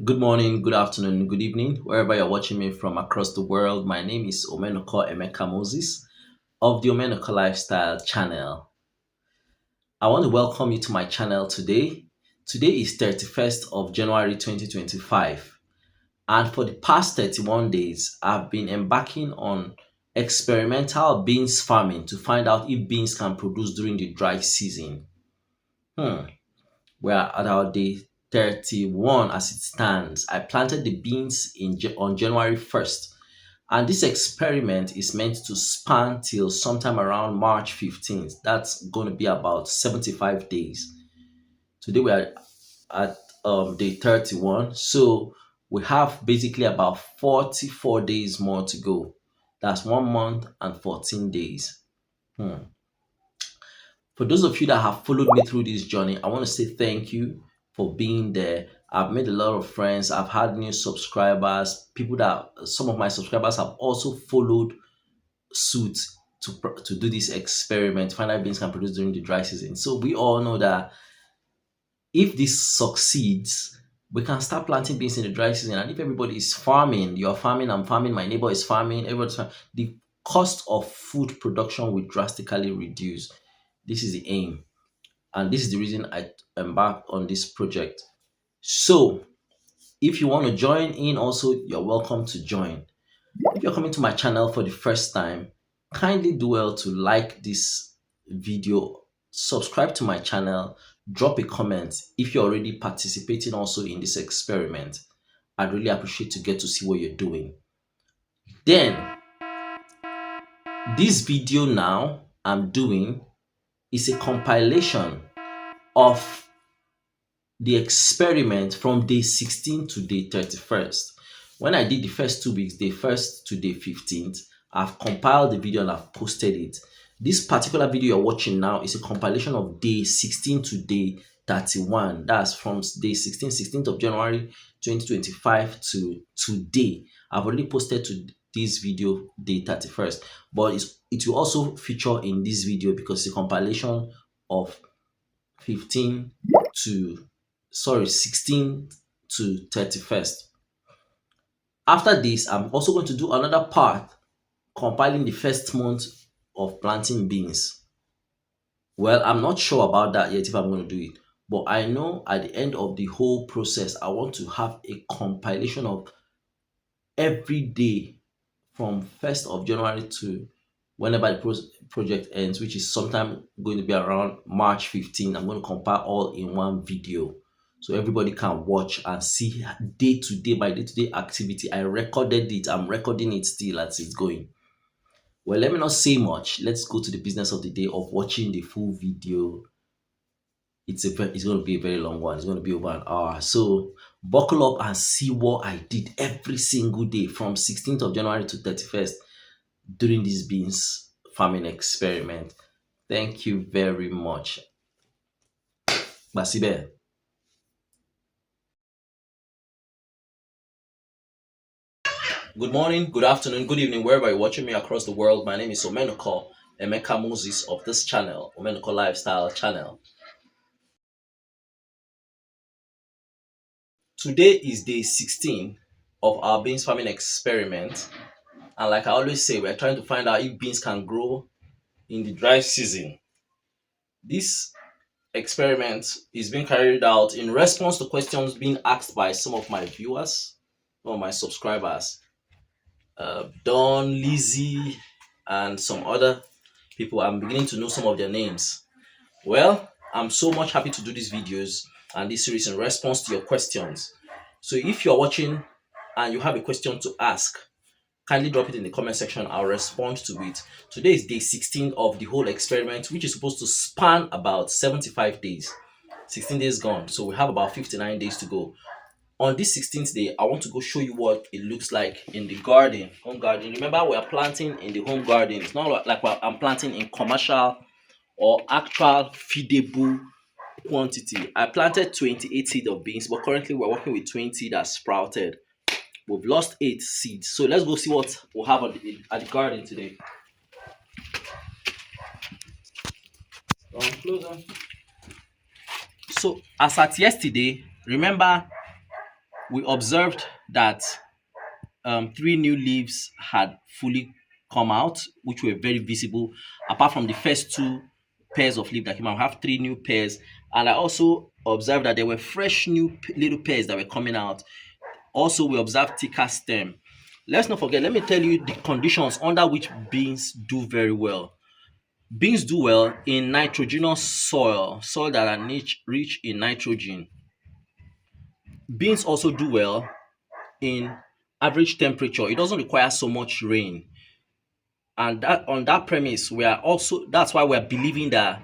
Good morning, good afternoon, good evening, wherever you're watching me from across the world. My name is Omenoko Emeka Moses of the Omenoko Lifestyle channel. I want to welcome you to my channel today. Today is 31st of January 2025, and for the past 31 days, I've been embarking on experimental beans farming to find out if beans can produce during the dry season. Hmm. We're at our day 31 as it stands. I planted the beans on January 1st, and this experiment is meant to span till sometime around March 15th. That's going to be about 75 days. Today we are at day 31, so we have basically about 44 days more to go. That's 1 month and 14 days. Hmm. For those of you that have followed me through this journey, I want to say thank you for being there. I've made a lot of friends. I've had new subscribers. People that some of my subscribers have also followed suit to do this experiment. Find out beans can produce during the dry season. So we all know that if this succeeds, we can start planting beans in the dry season. And if everybody is farming, you're farming, I'm farming, my neighbor is farming, everybody's farming, the cost of food production will drastically reduce. This is the aim. And this is the reason I embarked on this project. So, if you want to join in, also, you're welcome to join. If you're coming to my channel for the first time, kindly do well to like this video, subscribe to my channel, drop a comment if you're already participating also in this experiment. I'd really appreciate to get to see what you're doing. Then, this video now I'm doing is a compilation of the experiment from day 16 to day 31st. When I did the first 2 weeks, day 1st to day 15th, I've compiled the video and I've posted it. This particular video you're watching now is a compilation of day 16 to day 31. That's from day 16, 16th of January 2025 to today. I've already posted to this video day 31st, but it will also feature in this video because it's a compilation of 15 to 16 to 31st. After this, I'm also going to do another part compiling the first month of planting beans. Well, I'm not sure about that yet if I'm going to do it, but I know at the end of the whole process, I want to have a compilation of every day from 1st of January to whenever the project ends, which is sometime going to be around March 15. I'm going to compile all in one video so everybody can watch and see day to day by day to day activity. I recorded it, I'm recording it still as it's going. Well, let me not say much. Let's go to the business of the day of watching the full video. It's going to be a very long one. It's going to be over an hour. So buckle up and see what I did every single day from 16th of January to 31st during this beans farming experiment. Thank you very much. Basibe. Good morning, good afternoon, good evening, wherever you're watching me across the world. My name is Omenoko Emeka Moses of this channel, Omenoko Lifestyle channel. Today is day 16 of our beans farming experiment. And like I always say, we're trying to find out if beans can grow in the dry season. This experiment is being carried out in response to questions being asked by some of my viewers, some of my subscribers, Don, Lizzie, and some other people. I'm beginning to know some of their names. Well, I'm so much happy to do these videos and this series in response to your questions. So if you're watching and you have a question to ask, kindly drop it in the comment section. I'll respond to it. Today is day 16 of the whole experiment, which is supposed to span about 75 days. 16 days gone. So we have about 59 days to go. On this 16th day, I want to go show you what it looks like in the garden, home garden. Remember, we are planting in the home garden. It's not like I'm planting in commercial or actual feedable quantity. I planted 28 seeds of beans, but currently we're working with 20 that sprouted. We've lost 8 seeds. So let's go see what we'll have at the garden today. Closer. So as at yesterday, remember we observed that three new leaves had fully come out, which were very visible. Apart from the first two pairs of leaves that came out, we have three new pairs. And I also observed that there were fresh new little pairs that were coming out. Also, we observed thicker stem. Let's not forget, let me tell you the conditions under which beans do very well. Beans do well in nitrogenous soil that are rich in nitrogen. Beans also do well in average temperature. It doesn't require so much rain. And that on that premise, we are also that's why we're believing that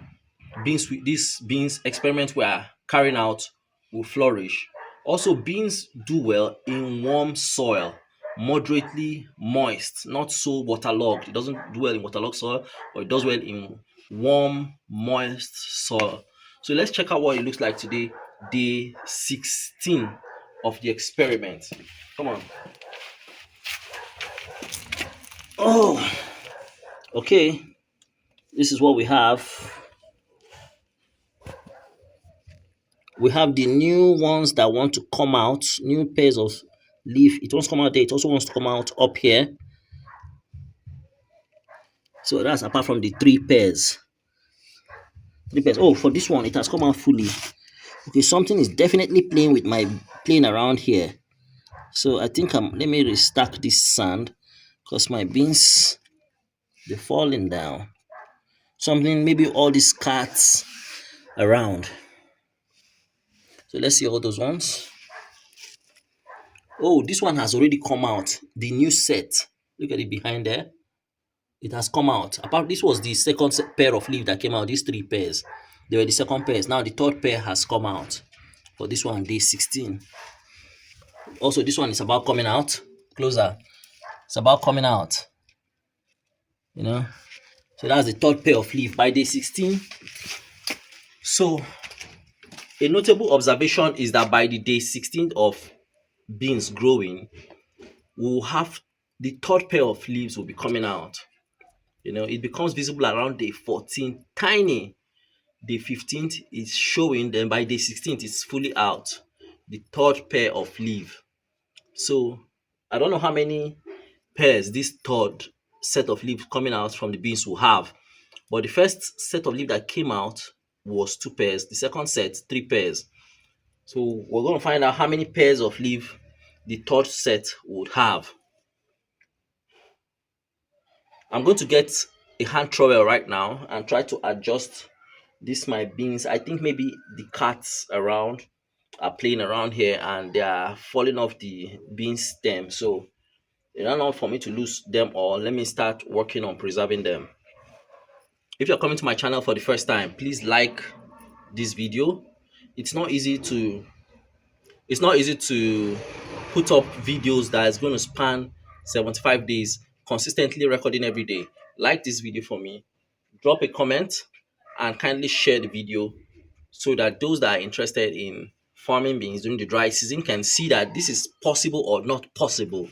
these beans experiment we are carrying out will flourish. Also, beans do well in warm soil, moderately moist, not so waterlogged. It doesn't do well in waterlogged soil, but it does well in warm, moist soil. So let's check out what it looks like today, day 16 of the experiment. Come on. Oh, okay. This is what we have. We have the new ones that want to come out, new pairs of leaf. It wants to come out there. It also wants to come out up here. So that's apart from the three pairs. Three pairs. Oh, for this one, it has come out fully. Okay, something is definitely playing around here. So I think let me restack this sand because my beans they're falling down. Something maybe all these cats around. So let's see all those ones. Oh, this one has already come out. The new set. Look at it behind there. It has come out. Apart, this was the second pair of leaf that came out. These three pairs, they were the second pairs. Now the third pair has come out. For this one, day 16. Also, this one is about coming out. Closer. It's about coming out. You know. So that's the third pair of leaf by day 16. So a notable observation is that by the day 16 of beans growing, we'll have the third pair of leaves will be coming out. It becomes visible around day 14, tiny. Day 15th is showing, then by day 16th it's fully out. The third pair of leaf. So I don't know how many pairs this third set of leaves coming out from the beans will have. But the first set of leaves that came out was two pairs. The second set, three pairs. So we're going to find out how many pairs of leaf the third set would have. I'm going to get a hand trowel right now and try to adjust this my beans. I think maybe the cats around are playing around here and they are falling off the bean stem. So in order for me to lose them all, let me start working on preserving them. If you're coming to my channel for the first time, please like this video. It's not easy to put up videos that is going to span 75 days consistently recording every day. Like this video for me, drop a comment and kindly share the video so that those that are interested in farming beans during the dry season can see that this is possible or not possible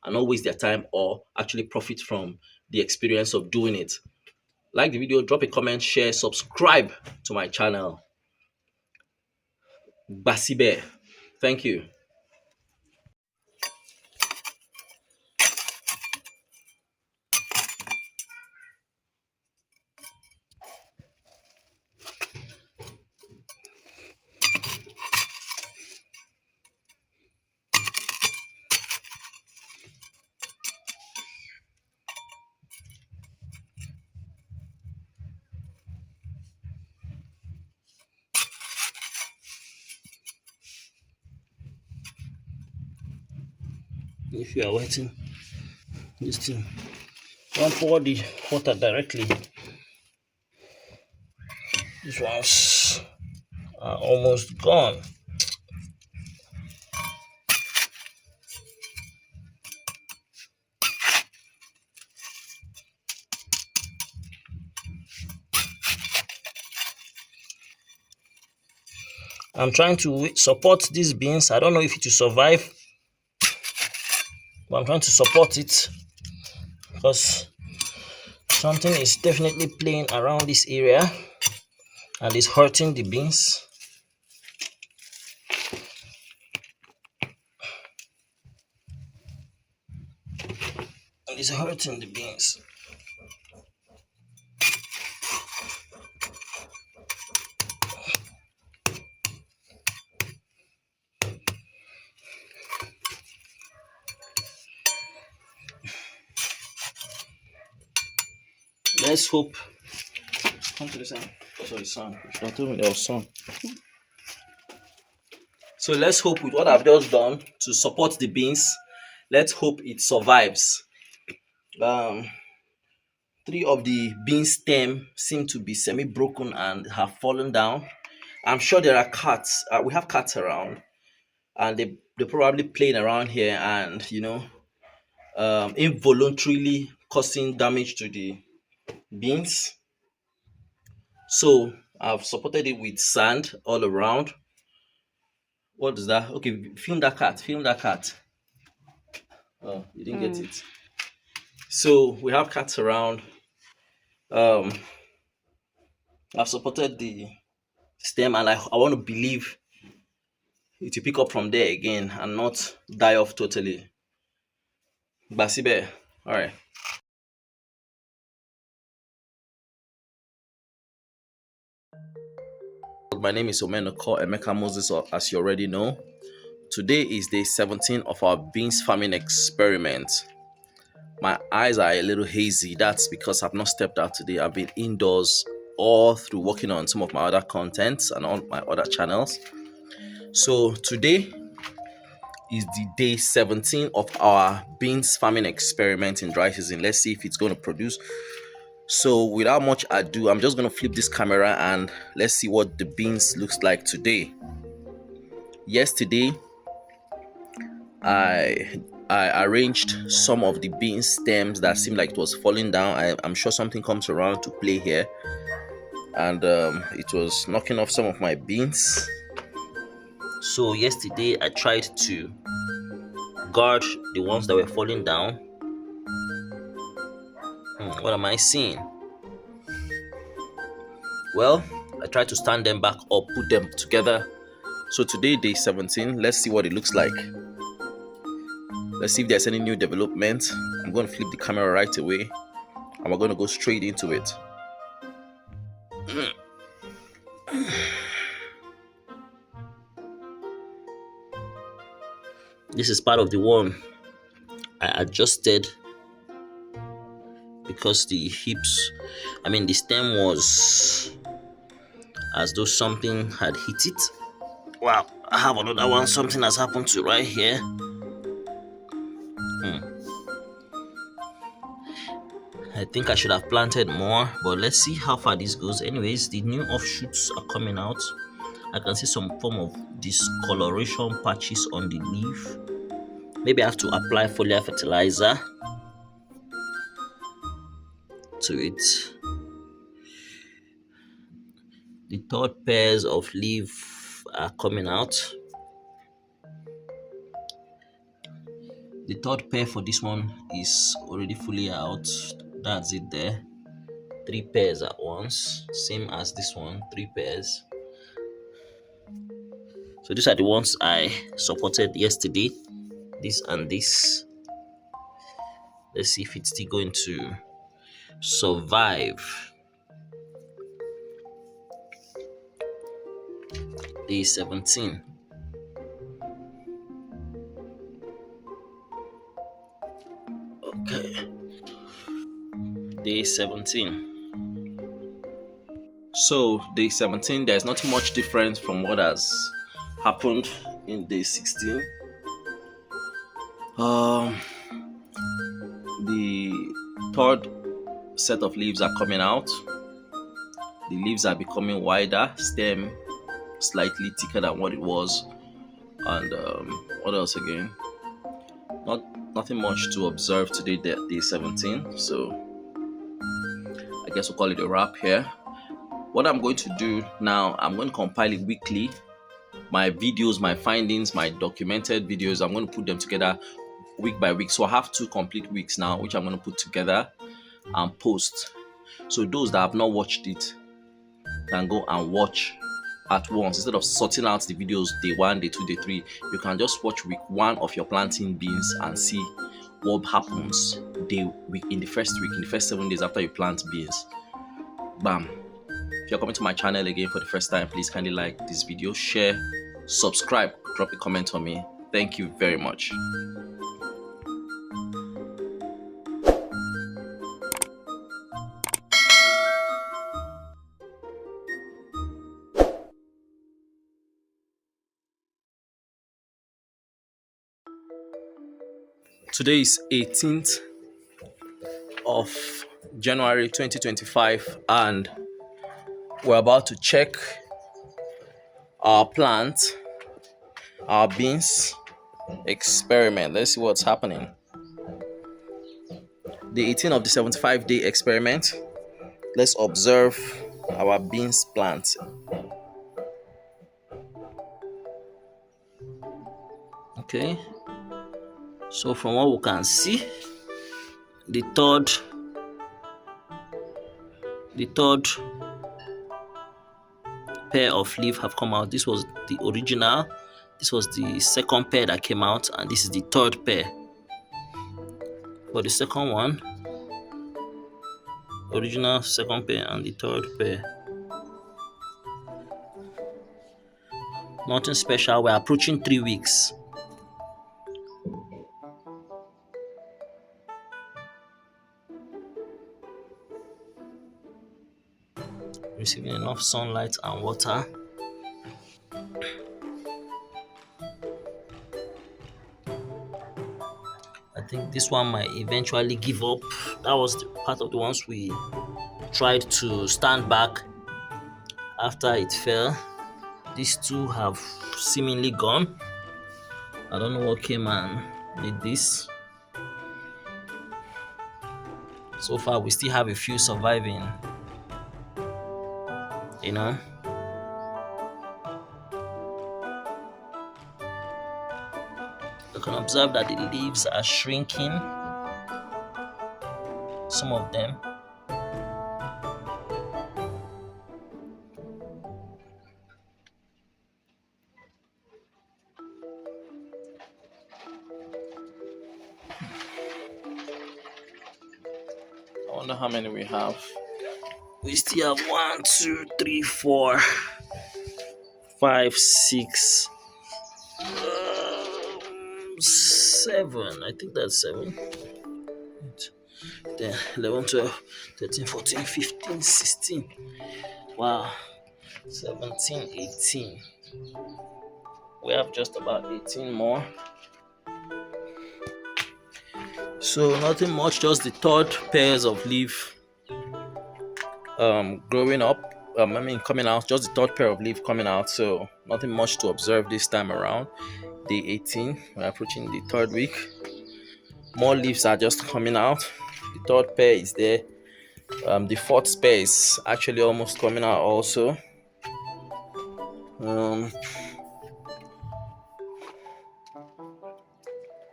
and not waste their time or actually profit from the experience of doing it. Like the video, drop a comment, share, subscribe to my channel. Basibe. Thank you. If you are wetting this thing, don't pour the water directly. These ones are almost gone. I'm trying to support these beans. I don't know if it will survive, but I'm trying to support it because something is definitely playing around this area and is hurting the beans. It's hurting the beans. Let's hope. Come to the sun. Sorry, sun. I told me there was sun. So let's hope with what I've just done to support the beans, let's hope it survives. Um, Three of the bean stem seem to be semi-broken and have fallen down. I'm sure there are cats. We have cats around, and they're probably playing around here and involuntarily causing damage to the beans. So I've supported it with sand all around. What is that? Okay, film that cat. Film that cat. Oh, you didn't get it. So we have cats around. Um, I've supported the stem, and I want to believe it will pick up from there again and not die off totally. Basibe. All right. My name is Omenoko Emeka Moses, as you already know. Today is day 17 of our beans farming experiment. My eyes are a little hazy. That's because I've not stepped out today. I've been indoors all through working on some of my other contents and on my other channels. So today is the day 17 of our beans farming experiment in dry season. Let's see if it's going to produce. So without much ado, I'm just going to flip this camera and let's see what the beans looks like today. Yesterday, I arranged some of the bean stems that seemed like it was falling down. I'm sure something comes around to play here, and it was knocking off some of my beans. So yesterday I tried to guard the ones that were falling down. What am I seeing? Well, I tried to stand them back up, put them together. So today, day 17, let's see what it looks like. Let's see if there's any new development. I'm going to flip the camera right away and we're going to go straight into it. This is part of the one I adjusted because the stem was as though something had hit it. Wow, I have another one. Something has happened to right here. I think I should have planted more, but let's see how far this goes. Anyways, the new offshoots are coming out. I can see some form of discoloration patches on the leaf. Maybe I have to apply foliar fertilizer to it. The third pairs of leaf are coming out. The third pair for this one is already fully out. That's it there. 3 pairs at once, same as this one, 3 pairs. So these are the ones I supported yesterday, this and this. Let's see if it's still going to survive. Day 17. Okay. Day 17. So day 17, there's not much difference from what has happened in day 16. The third set of leaves are coming out. The leaves are becoming wider, stem slightly thicker than what it was, and what else again? Nothing much to observe today, day 17. So I guess we'll call it a wrap here. What I'm going to do now, I'm going to compile it weekly. My videos, my findings, my documented videos, I'm going to put them together week by week. So I have 2 complete weeks now, which I'm going to put together and post. So those that have not watched it can go and watch at once. Instead of sorting out the videos day 1, day 2, day 3, you can just watch week 1 of your planting beans and see what happens in the first week, in the first 7 days after you plant beans. Bam. If you're coming to my channel again for the first time, please kindly like this video, share, subscribe, drop a comment on me. Thank you very much. Today is 18th of January 2025, and we're about to check our plant, our beans experiment. Let's see what's happening. The 18th of the 75-day experiment. Let's observe our beans plant. Okay. So from what we can see, the third pair of leaf have come out. This was the original. This was the second pair that came out, and this is the third pair. For the second one, original second pair and the third pair. Nothing special. We're approaching 3 weeks. Receiving enough sunlight and water. I think this one might eventually give up. That was the part of the ones we tried to stand back after it fell. These two have seemingly gone. I don't know what came and did this. So far, we still have a few surviving. You know. You can observe that the leaves are shrinking. Some of them. I wonder how many we have. We still have 1, 2, 3, 4, 5, 6, 7. I think that's 7. 10, 11, 12, 13, 14, 15, 16. Wow. 17, 18. We have just about 18 more. So nothing much, just the third pairs of leaf growing up. Coming out, just the third pair of leaf coming out. So nothing much to observe this time around. Day 18, we're approaching the third week. More leaves are just coming out. The third pair is there. The fourth pair is actually almost coming out also.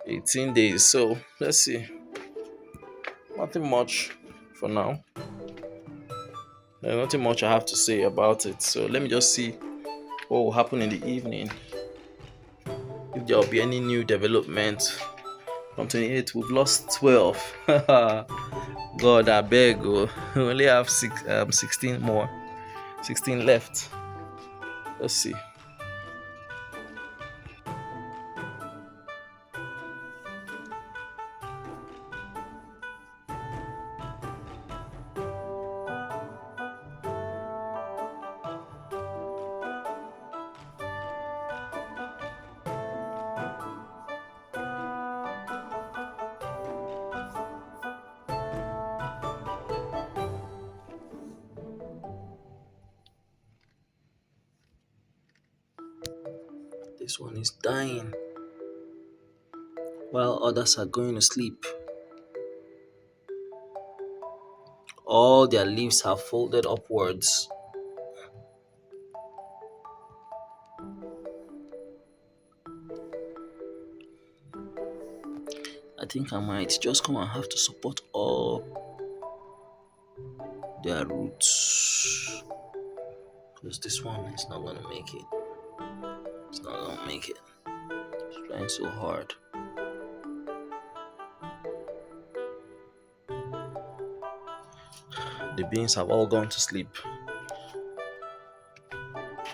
18 days. So let's see. Nothing much for now. There's nothing much I have to say about it. So let me just see what will happen in the evening. If there will be any new development. From 28, we've lost 12. God, I beg. Oh. We only have 16 more. 16 left. Let's see. This one is dying while others are going to sleep. All their leaves have folded upwards. I think I might just come and have to support all their roots, because this one is not going to make it. It's not going to make it. It's trying so hard. The beans have all gone to sleep.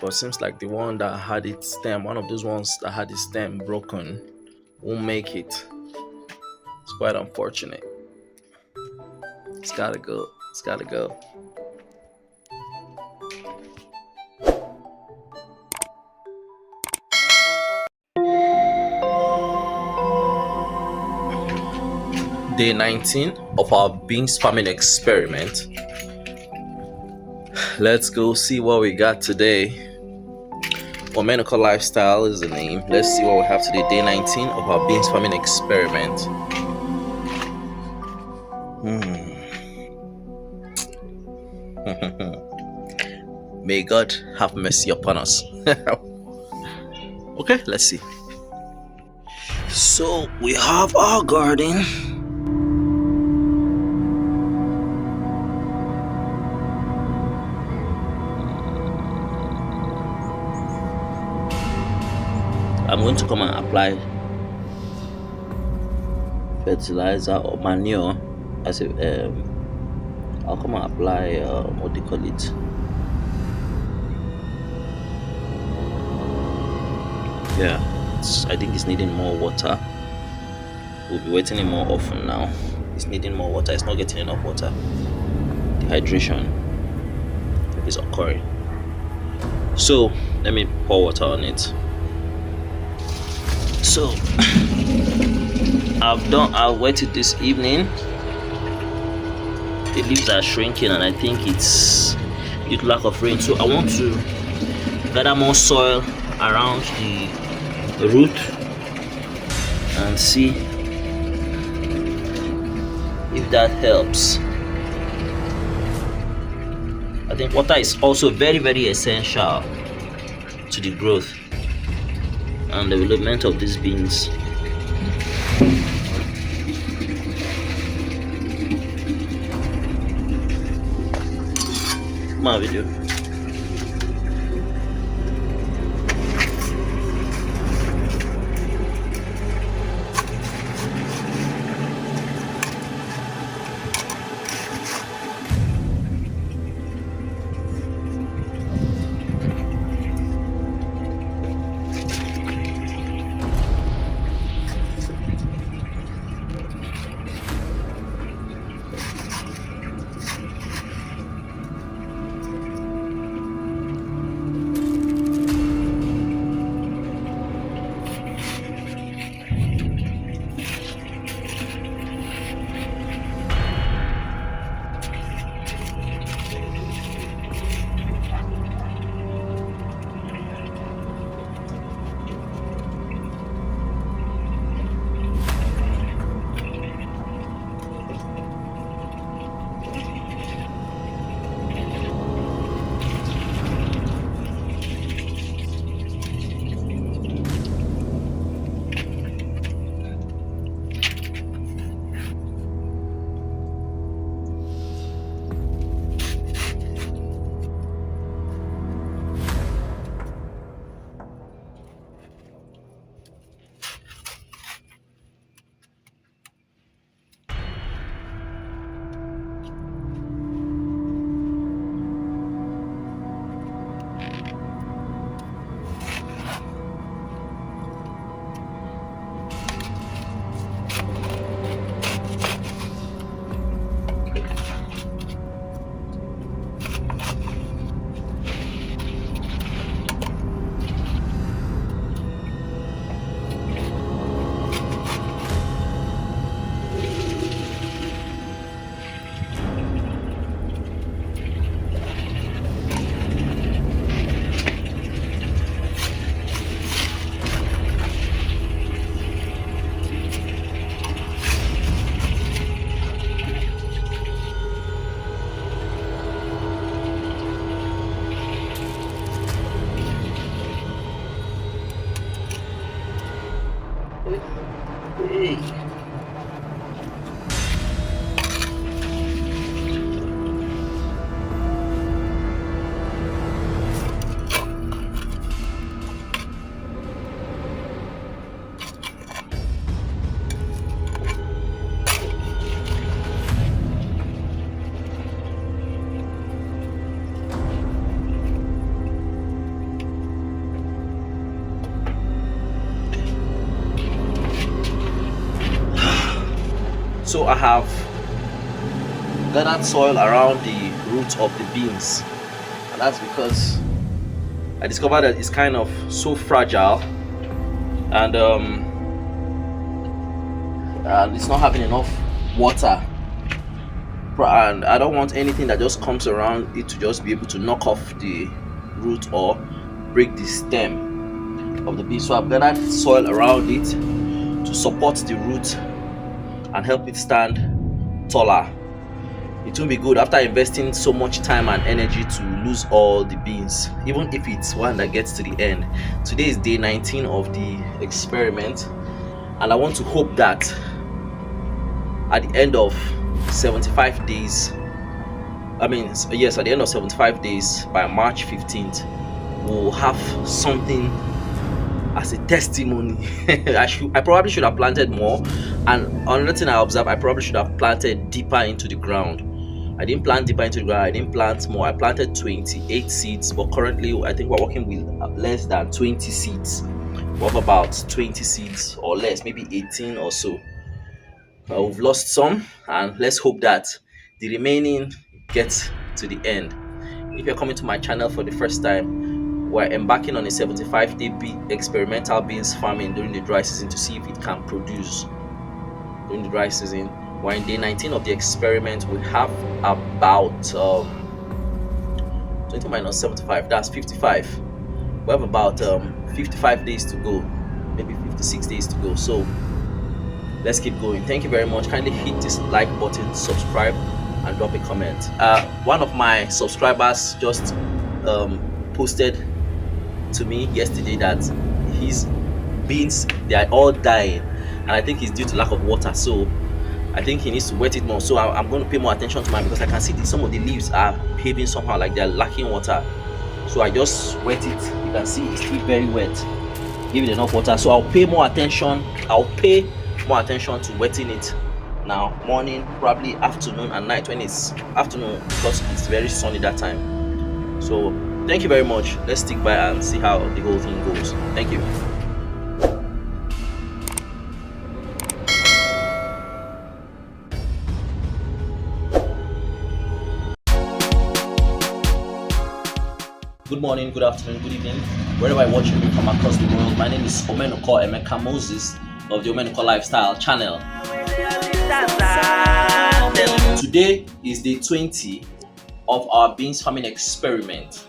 But it seems like the one that had its stem, one of those ones that had its stem broken, won't make it. It's quite unfortunate. It's gotta go. It's gotta go. Day 19 of our beans farming experiment. Let's go see what we got today. Omenical Lifestyle is the name. Let's see what we have today. Day 19 of our beans farming experiment. May God have mercy upon us. Okay, let's see. So we have our garden. I'm going to come and apply fertilizer or manure as a I'll come and apply what do you call it? Yeah, I think it's needing more water. We'll be wetting it more often now. It's needing more water. It's not getting enough water. Dehydration is occurring. So let me pour water on it. So I've wetted this evening. The leaves are shrinking and I think it's due to lack of rain. So I want to gather more soil around the root and see if that helps. I think water is also very, very essential to the growth and development of these beans. My video. So I have gathered soil around the roots of the beans, and that's because I discovered that it's kind of so fragile, and it's not having enough water, and I don't want anything that just comes around it to just be able to knock off the root or break the stem of the bean. So I've gathered soil around it to support the root and help it stand taller. It won't be good after investing so much time and energy to lose all the beans, even if it's one that gets to the end. Today is day 19 of the experiment, and I want to hope that at the end of 75 days, at the end of 75 days, by March 15th, we'll have something as a testimony. I probably should have planted more, and another thing I observed, I probably should have planted deeper into the ground. I didn't plant deeper into the ground. I didn't plant more. I planted 28 seeds, but currently I think we're working with less than 20 seeds. We have about 20 seeds or less, maybe 18 or so. We've lost some, and let's hope that the remaining gets to the end. If you're coming to my channel for the first time, we're embarking on a 75-day experimental beans farming during the dry season to see if it can produce during the dry season. We're in day 19 of the experiment. We have about 20 minus 75, that's 55. We have about 55 days to go, maybe 56 days to go. So let's keep going. Thank you very much. Kindly hit this like button, subscribe, and drop a comment. One of my subscribers just posted to me yesterday that his beans, they are all dying, and I think it's due to lack of water. So I think he needs to wet it more. So I'm going to pay more attention to mine, because I can see some of the leaves are behaving somehow like they're lacking water. So I just wet it. You can see it's still very wet. Give it enough water. So I'll pay more attention to wetting it now, morning, probably afternoon and night. When it's afternoon, because it's very sunny that time. So thank you very much. Let's stick by and see how the whole thing goes. Thank you. Good morning, good afternoon, good evening, wherever you're watching me from across the world. My name is Omenoko Emeka Moses of the Omenoko Lifestyle channel. Today is day 20 of our beans farming experiment.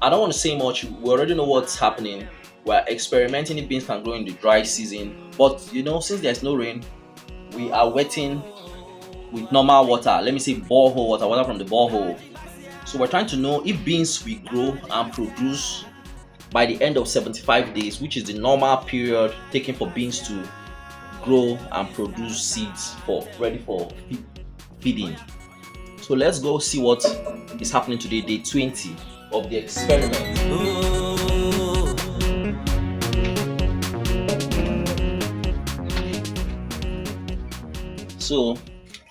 I don't want to say much. We already know what's happening. We're experimenting if beans can grow in the dry season. But since there's no rain, we are wetting with normal water. Let me say borehole water from the borehole. So we're trying to know if beans will grow and produce by the end of 75 days, which is the normal period taken for beans to grow and produce seeds ready for feeding. So let's go see what is happening today, day 20 of the experiment. So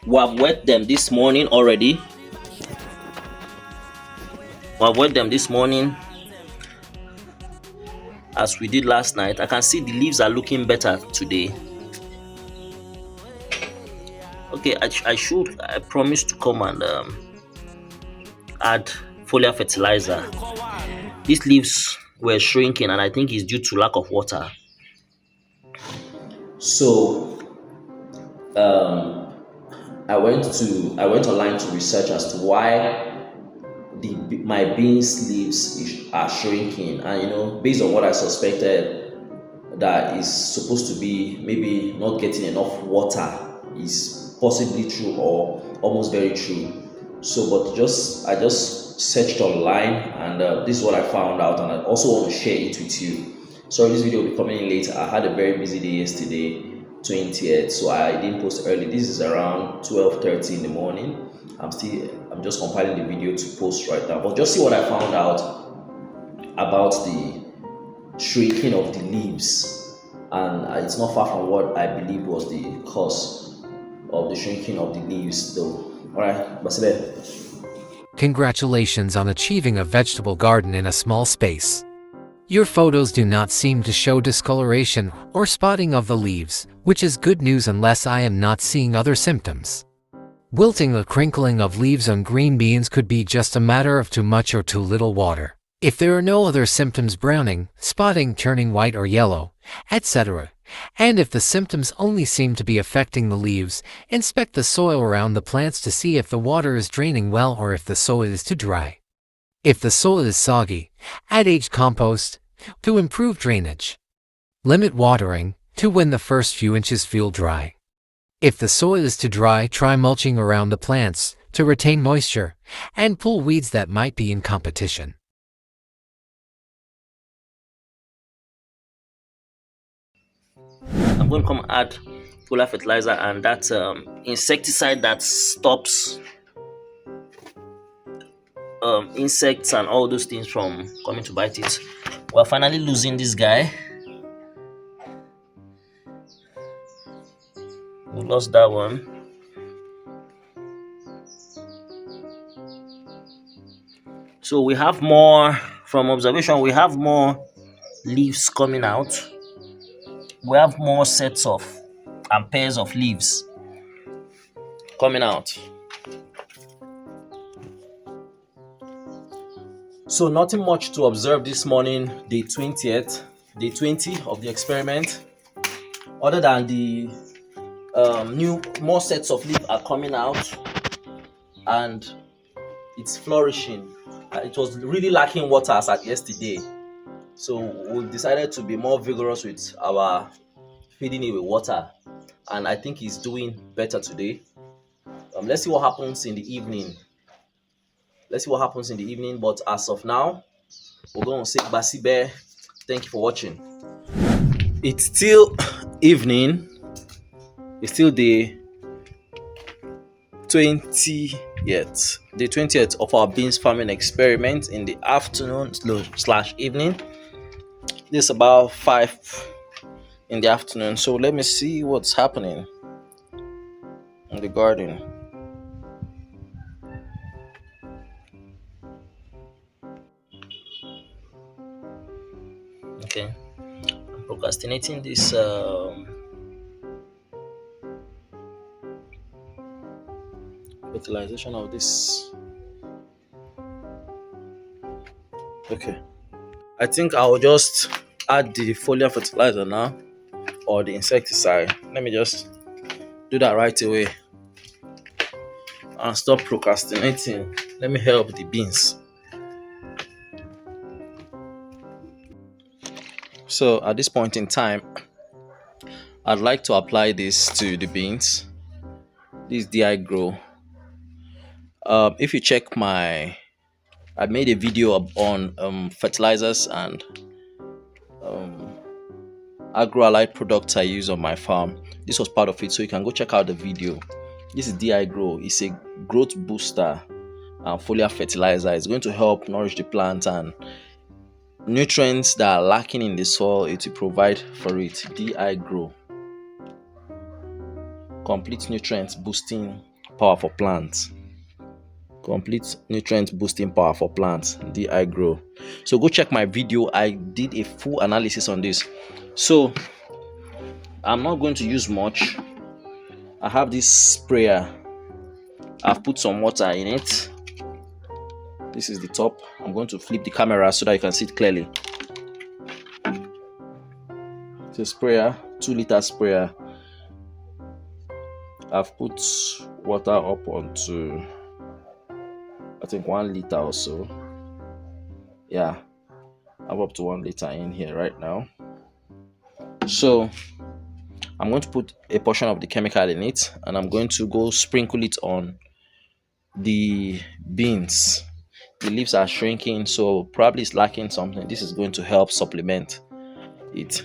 we have wet them this morning already. I've wet them this morning as we did last night. I can see the leaves are looking better today. Okay, I promised to come and add foliar fertilizer. These leaves were shrinking, and I think it's due to lack of water. So I went online to research as to why my beans leaves are shrinking, and based on what I suspected, that is supposed to be maybe not getting enough water is possibly true or almost very true. So but I just searched online, and this is what I found out, and I also want to share it with you. Sorry, this video will be coming in later. I had a very busy day yesterday, 20th, so I didn't post early. This is around 12:30 in the morning. I'm just compiling the video to post right now, but just see what I found out about the shrinking of the leaves, and it's not far from what I believe was the cause of the shrinking of the leaves though. Alright, Basibe. Congratulations on achieving a vegetable garden in a small space. Your photos do not seem to show discoloration or spotting of the leaves, which is good news unless I am not seeing other symptoms. Wilting or crinkling of leaves on green beans could be just a matter of too much or too little water. If there are no other symptoms, browning, spotting, turning white or yellow, etc., and if the symptoms only seem to be affecting the leaves, inspect the soil around the plants to see if the water is draining well or if the soil is too dry. If the soil is soggy, add aged compost to improve drainage. Limit watering to when the first few inches feel dry. If the soil is too dry, try mulching around the plants to retain moisture and pull weeds that might be in competition. I'm going to come add foliar fertilizer and that insecticide that stops insects and all those things from coming to bite it. We're finally losing this guy. We lost that one. So we have more, from observation, we have more leaves coming out. We have more sets of and pairs of leaves coming out. So nothing much to observe this morning, day 20th, day 20 of the experiment, other than the new more sets of leaves are coming out and it's flourishing. It was really lacking water as at yesterday, so we've decided to be more vigorous with our feeding it with water, and I think it's doing better today. Let's see what happens in the evening. But as of now, we're going to say Basibe. Thank you for watching. It's still evening. It's still the 20th, the 20th of our beans farming experiment in the afternoon slash evening. This is about 5 in the afternoon. So let me see what's happening in the garden. Okay, I'm procrastinating this fertilization of this. Okay, I think I'll just add the foliar fertilizer now, or the insecticide. Let me just do that right away and stop procrastinating. Let me help the beans. So at this point in time, I'd like to apply this to the beans. This DI Grow. If you check I made a video on fertilizers and agro-allied products I use on my farm. This was part of it, so you can go check out the video. This is DI Grow. It's a growth booster and foliar fertilizer. It's going to help nourish the plant, and nutrients that are lacking in the soil, it will provide for it. DI Grow. Complete nutrient boosting power for plants. Complete nutrient boosting power for plants. DI Grow. So go check my video. I did a full analysis on this. So I'm not going to use much. I have this sprayer. I've put some water in it. This is the top. I'm going to flip the camera so that you can see it clearly. It's a sprayer, 2-liter sprayer. I've put water up onto, I think, 1 liter or so. Yeah, I'm up to 1 liter in here right now. So I'm going to put a portion of the chemical in it, and I'm going to go sprinkle it on the beans. The leaves are shrinking, so probably it's lacking something. This is going to help supplement it.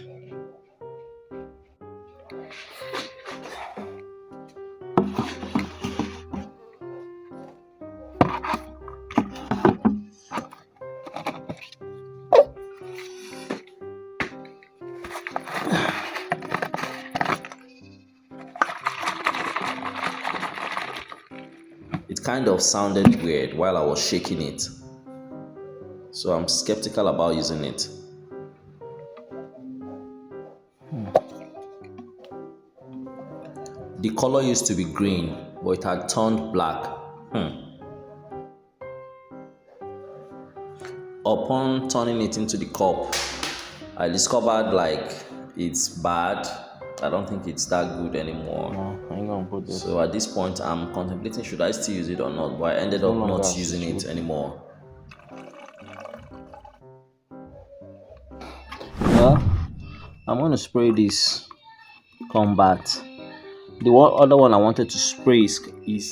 It kind of sounded weird while I was shaking it, so I'm skeptical about using it. The color used to be green, but it had turned black. Upon turning it into the cup, I discovered like it's bad. I don't think it's that good anymore. No, I ain't gonna put this. So at this point, I'm contemplating should I still use it or not. But I ended No up longer not using it associated. anymore. Well, I'm gonna spray this combat. The other one I wanted to spray is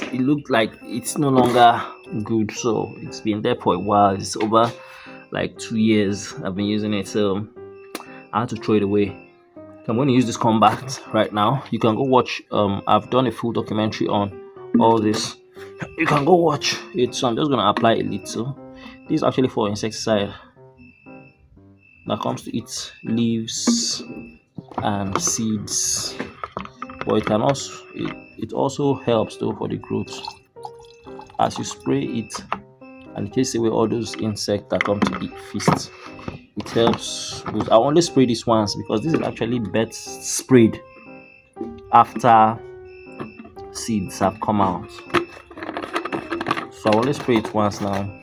it looked like it's no longer good, so it's been there for a while. It's over like 2 years I've been using it, so I had to throw it away. So I'm going to use this combat right now. You can go watch. I've done a full documentary on all this. You can go watch it. So I'm just gonna apply a little. This is actually for insecticide that comes to eat leaves and seeds, but it also helps though for the growth as you spray it and it takes away all those insects that come to eat feast. It helps with, I only spray this once because this is actually best sprayed after seeds have come out. So I only spray it once now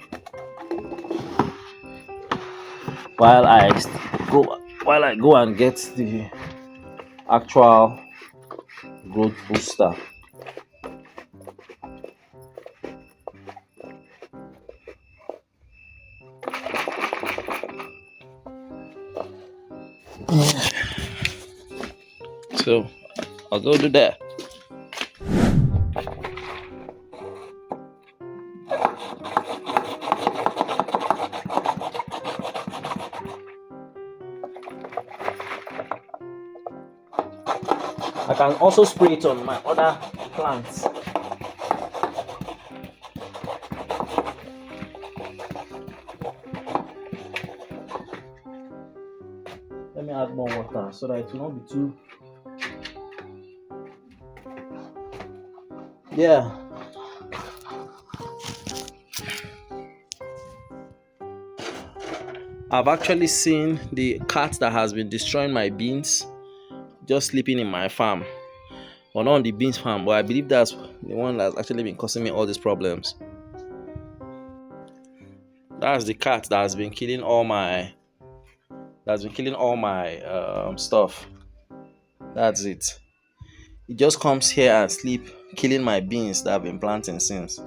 while I go and get the actual growth booster. So I'll go do that. I can also spray it on my other plants. Let me add more water so that it will not be too. Yeah. I've actually seen the cat that has been destroying my beans just sleeping in my farm. Or not on the beans farm, but I believe that's the one that's actually been causing me all these problems. That's the cat that's been killing all my stuff. That's it. It just comes here and sleep, killing my beans that I've been planting since.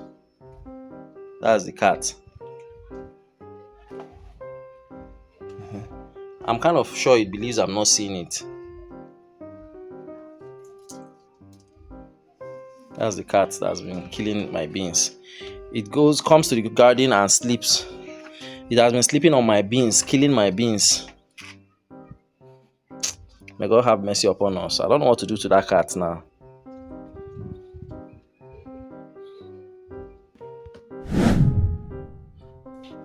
That's the cat. I'm kind of sure it believes I'm not seeing it. That's the cat that's been killing my beans. It comes to the garden and sleeps. It has been sleeping on my beans, killing my beans. May God have mercy upon us. I don't know what to do to that cat now.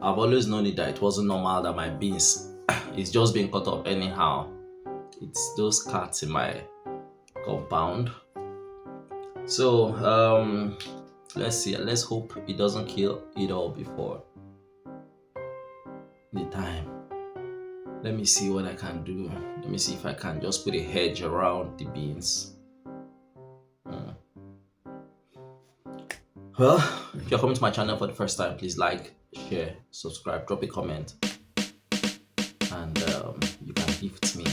I've always known it that it wasn't normal that my beans is just being cut up anyhow. It's those cats in my compound. So let's see. Let's hope it doesn't kill it all before the time. Let me see what I can do. Let me see if I can just put a hedge around the beans. Well, if you're coming to my channel for the first time, please like, share, subscribe, drop a comment, and you can gift me.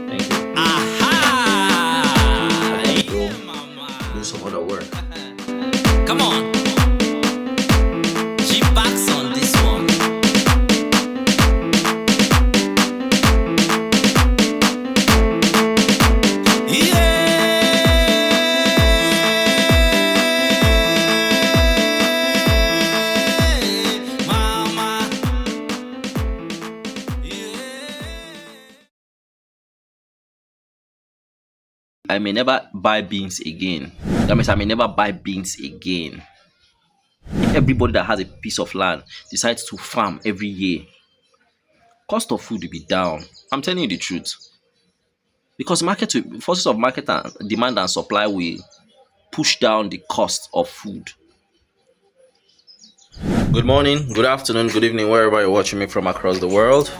Thank you. Aha! I go do some other work. Come on. G-Box on this one. Yeah, mama. I may never buy beans again. That means I may never buy beans again. If everybody that has a piece of land decides to farm every year, cost of food will be down. I'm telling you the truth. Because forces of market and demand and supply will push down the cost of food. Good morning, good afternoon, good evening, wherever you're watching me from across the world.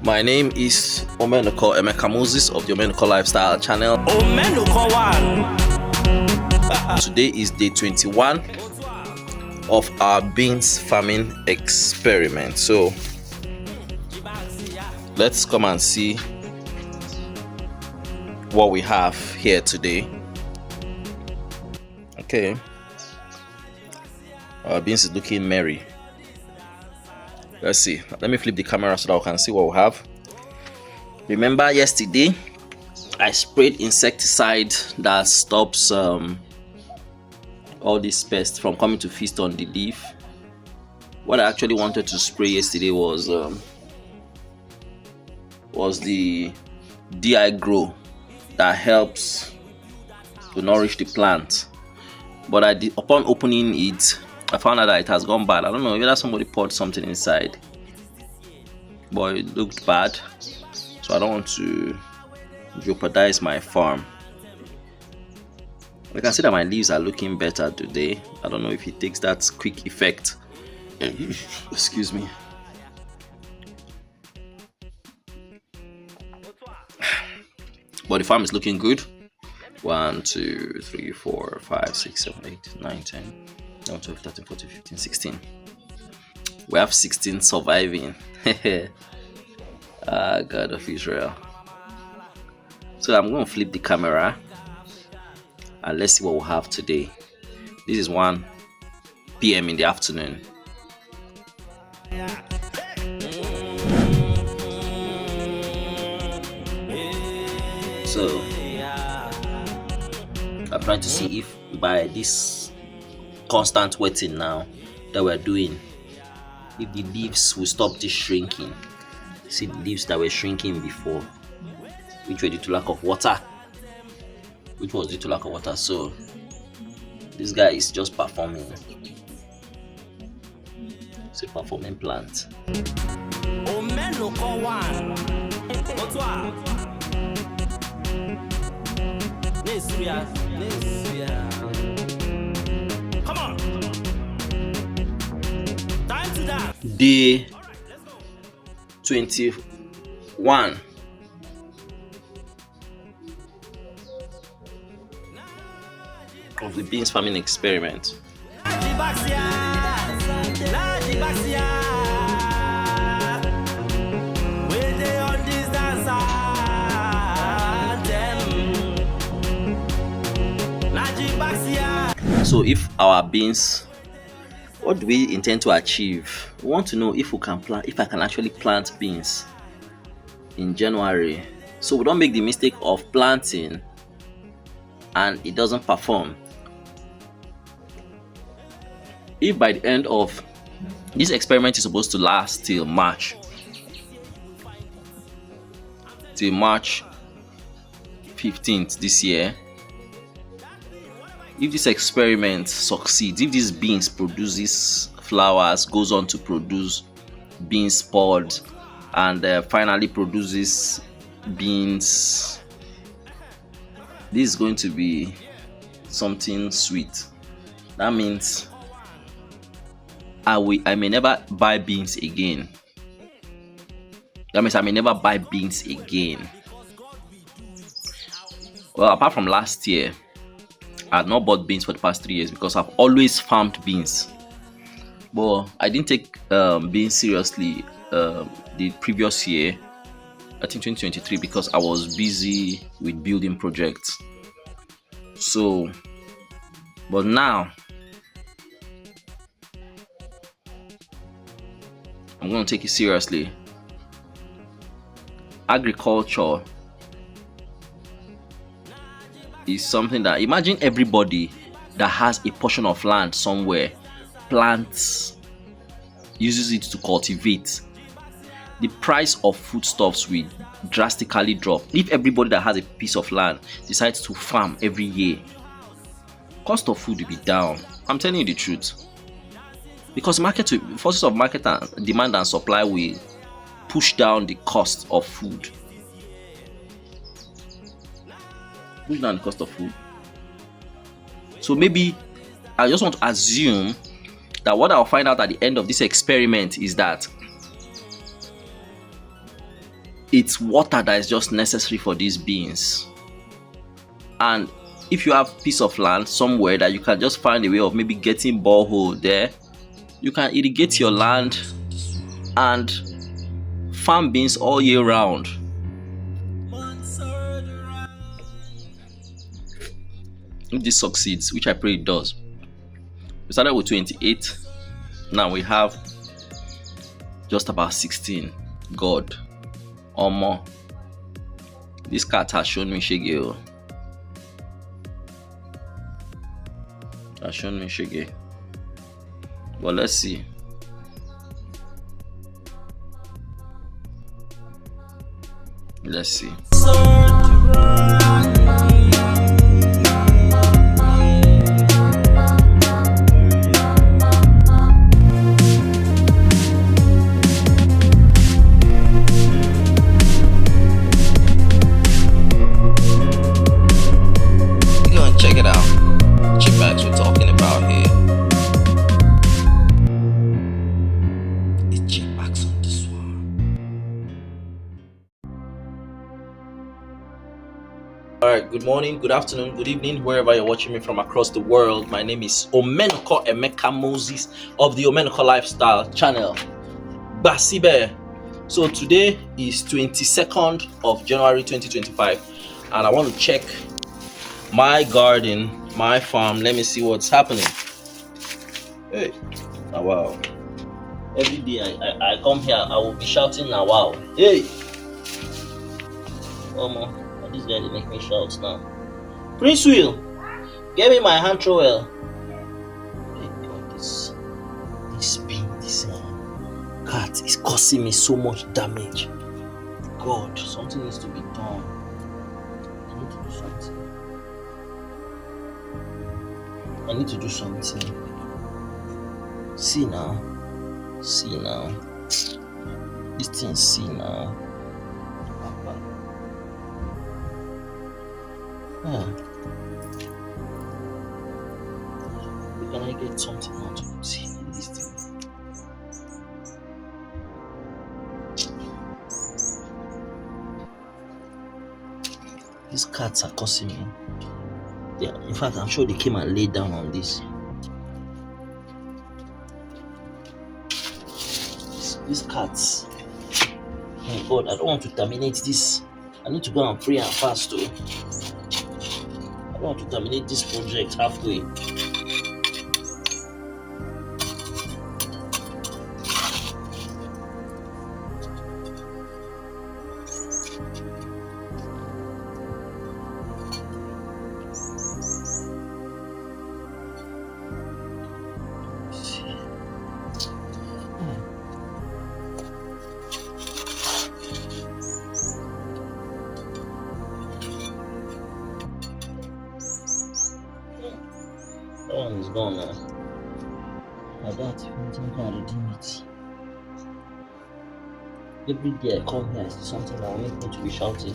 My name is Omenoko Emeka Moses of the Omenoko Lifestyle channel. Today is day 21 of our beans farming experiment. So let's come and see what we have here today. Okay, our beans is looking merry. Let's see. Let me flip the camera so that we can see what we have. Remember yesterday I sprayed insecticide that stops all these pests from coming to feast on the leaf. What I actually wanted to spray yesterday was the DI Grow that helps to nourish the plant. But upon opening it, I found out that it has gone bad. I don't know whether somebody poured something inside, but it looked bad, so I don't want to jeopardize my farm. I can see that my leaves are looking better today. I don't know if it takes that quick effect. Excuse me. But the farm is looking good. 1, 2, 3, 4, 5, 6, 7, 8, 9, 10, 11, 12, 13, 14, 15, 16. We have 16 surviving. God of Israel. So I'm going to flip the camera and let's see what we have today. This is 1 p.m. in the afternoon. So I'm trying to see if by this constant wetting now that we're doing, if the leaves will stop this shrinking. See the leaves that were shrinking before, which were due to lack of water. So this guy is just performing. It's a performing plant. Come on. Time to that. Day 21 of the beans farming experiment. So if our beans, what do we intend to achieve? We want to know if we can plant, if I can actually plant beans in January, so we don't make the mistake of planting and it doesn't perform. If by the end of this experiment is supposed to last till March 15th this year, if this experiment succeeds, if these beans produces flowers, goes on to produce beans pod, and finally produces beans, this is going to be something sweet. That means I may never buy beans again. Well, apart from last year, I had not bought beans for the past 3 years because I've always farmed beans. But I didn't take beans seriously the previous year, I think 2023, because I was busy with building projects. So, but now I'm going to take it seriously. Agriculture is something that, imagine everybody that has a portion of land somewhere plants, uses it to cultivate. The price of foodstuffs will drastically drop. If everybody that has a piece of land decides to farm every year, cost of food will be down. I'm telling you the truth. Because forces of market and demand and supply will push down the cost of food. So maybe I just want to assume that what I'll find out at the end of this experiment is that it's water that is just necessary for these beings. And if you have piece of land somewhere that you can just find a way of maybe getting borehole there, you can irrigate your land and farm beans all year round. If this succeeds, which I pray it does. We started with 28. Now we have just about 16. God. Omo. This cat has shown me shege. Has shown me shege. But let's see. Let's see. Go and check it out. Chip bags we're talking about here. It's chip bags on this one. Alright, good morning, good afternoon, good evening, wherever you're watching me from across the world. My name is Omenoko Emeka Moses of the Omenoko Lifestyle channel. Basibe. So today is 22nd of January 2025, and I want to check my garden, my farm. Let me see what's happening. Hey, now wow. Every day I come here, I will be shouting now wow. Hey! Oh man, this guy they make me shout now. Prince Will, give me my hand trowel. Hey God, this cat is causing me so much damage. God, something needs to be done. I need to do something. I need to do something. See now. See now. This thing, see now. Can I get something out of this thing? These cats are causing me. Yeah, in fact, I'm sure they came and laid down on this. These cats. Oh God, I don't want to terminate this. I need to go and pray and fast too. I don't want to terminate this project halfway. That one is gone now. Like that, something can redeem it. Every day I come here, I see something that will make me to be shouting.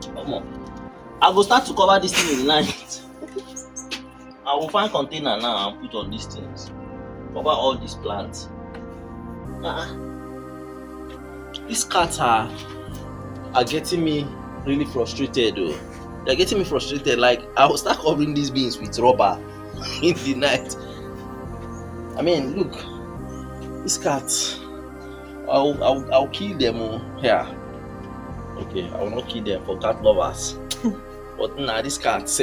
Come on. I will start to cover this thing in the night. I will find container now and put on these things. Cover all these plants. These cats are getting me really frustrated though. They're getting me frustrated. Like I will start covering these beans with rubber in the night. I mean, look, these cats. I'll kill them. Yeah. Okay, I will not kill them for cat lovers. But now these cats,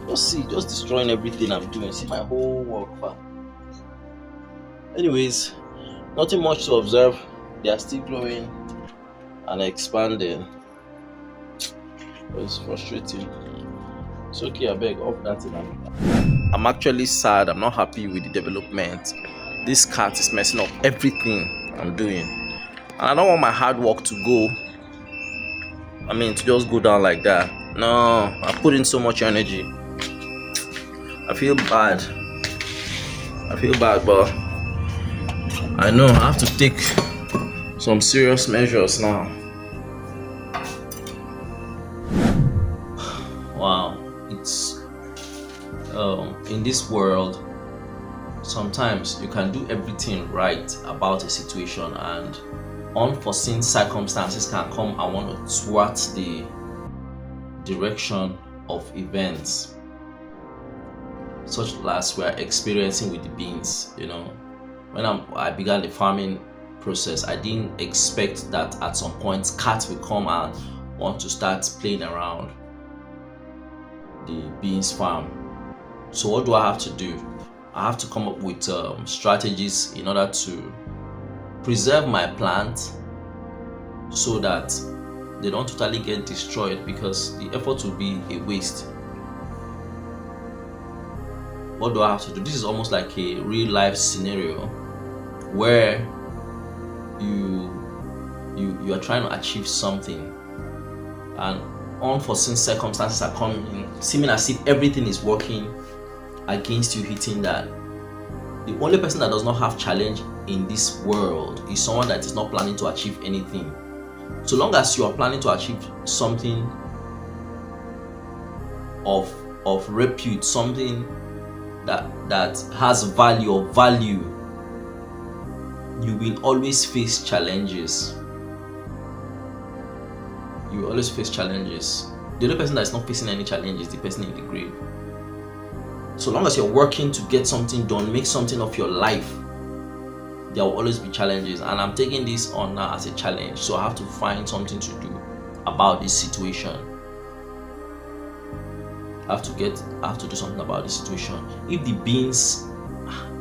just see, just destroying everything I'm doing. See my whole work. Anyways, nothing much to observe. They are still growing and expanding. It's frustrating. It's okay, I beg, off that thing. I'm actually sad. I'm not happy with the development. This cat is messing up everything I'm doing. And I don't want my hard work to go. To just go down like that. No, I put in so much energy. I feel bad, but I know I have to take some serious measures now. Wow, it's in this world sometimes you can do everything right about a situation and unforeseen circumstances can come and want to thwart the direction of events, such as we are experiencing with the beans. When I began the farming process, I didn't expect that at some point cats will come and want to start playing around the beans farm. So what do I have to do? I have to come up with strategies in order to preserve my plant so that they don't totally get destroyed, because the effort will be a waste. What do I have to do? This is almost like a real life scenario where you are trying to achieve something and unforeseen circumstances are coming, seeming as if everything is working against you hitting that. The only person that does not have challenge in this world is someone that is not planning to achieve anything. So long as you are planning to achieve something of repute, something that has value, you will always face challenges. You will always face challenges. The only person that is not facing any challenge is the person in the grave. So long as you're working to get something done, make something of your life, there will always be challenges. And I'm taking this on now as a challenge. So I have to find something to do about this situation. I have to do something about this situation. If the beans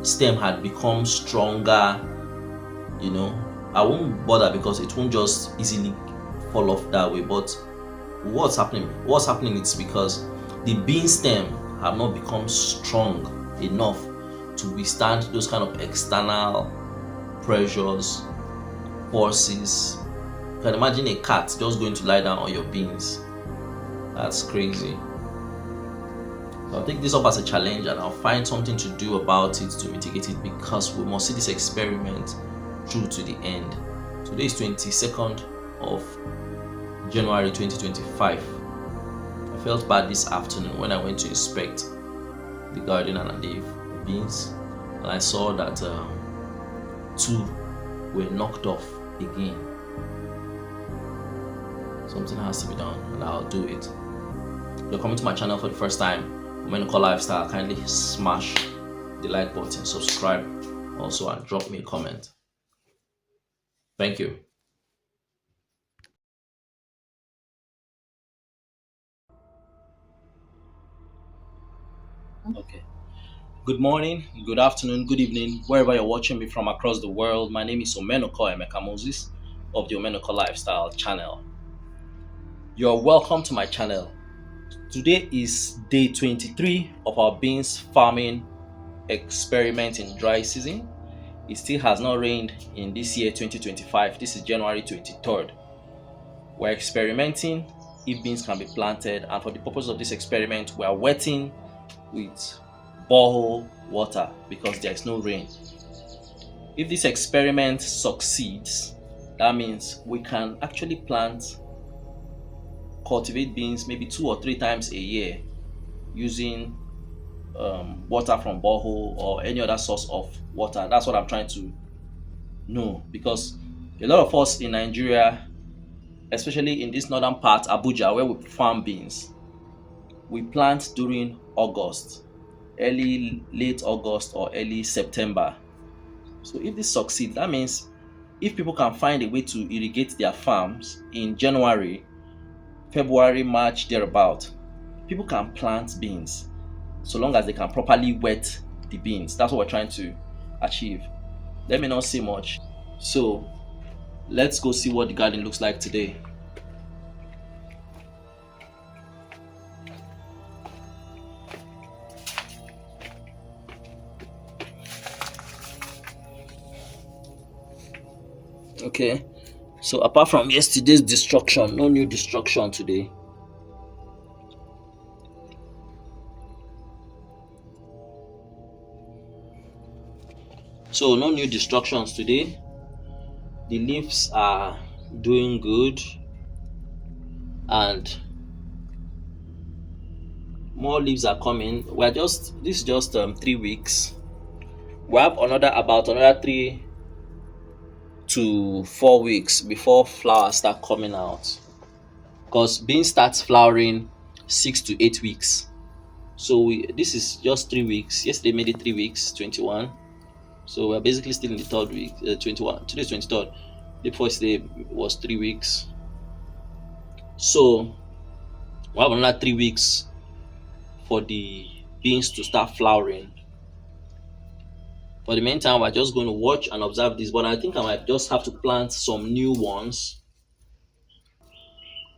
stem had become stronger, I won't bother because it won't just easily fall off that way. But what's happening is because the bean stem have not become strong enough to withstand those kind of external pressures, forces. You can imagine a cat just going to lie down on your beans. That's crazy. So I'll take this up as a challenge and I'll find something to do about it to mitigate it, because we must see this experiment through to the end. Today is 22nd of January 2025. I felt bad this afternoon when I went to inspect the garden and the beans, and I saw that 2 were knocked off again. Something has to be done and I'll do it. If you're coming to my channel for the first time, Omenoko Lifestyle, kindly smash the like button, subscribe also, and drop me a comment. Thank you. Okay. Good morning, good afternoon, good evening, wherever you're watching me from across the world. My name is Omenoko Emeka Moses of the Omenoko Lifestyle channel. You're welcome to my channel. Today is day 23 of our beans farming experiment in dry season. It still has not rained in this year 2025. This is January 23rd. We're experimenting if beans can be planted, and for the purpose of this experiment, we are wetting with borehole water because there is no rain. If this experiment succeeds, that means we can actually cultivate beans maybe 2 or 3 times a year using water from borehole or any other source of water. That's what I'm trying to know, because a lot of us in Nigeria, especially in this northern part, Abuja, where we farm beans, we plant during August, late August or early September. So if this succeeds, that means if people can find a way to irrigate their farms in January, February, March, thereabout, people can plant beans so long as they can properly wet the beans. That's what we're trying to achieve. Let me not say much. So let's go see what the garden looks like today. Okay, so apart from yesterday's destruction, no new destruction today. So no new destructions today. The leaves are doing good and more leaves are coming. This is just 3 weeks We have another 3 to 4 weeks before flowers start coming out. Because beans starts flowering 6 to 8 weeks. So this is just 3 weeks. Yesterday made it 3 weeks, 21. So we're basically still in the third week, 21. Today's 23rd. The first day was 3 weeks. So we have another 3 weeks for the beans to start flowering. For the meantime, we're just going to watch and observe this. But I think I might just have to plant some new ones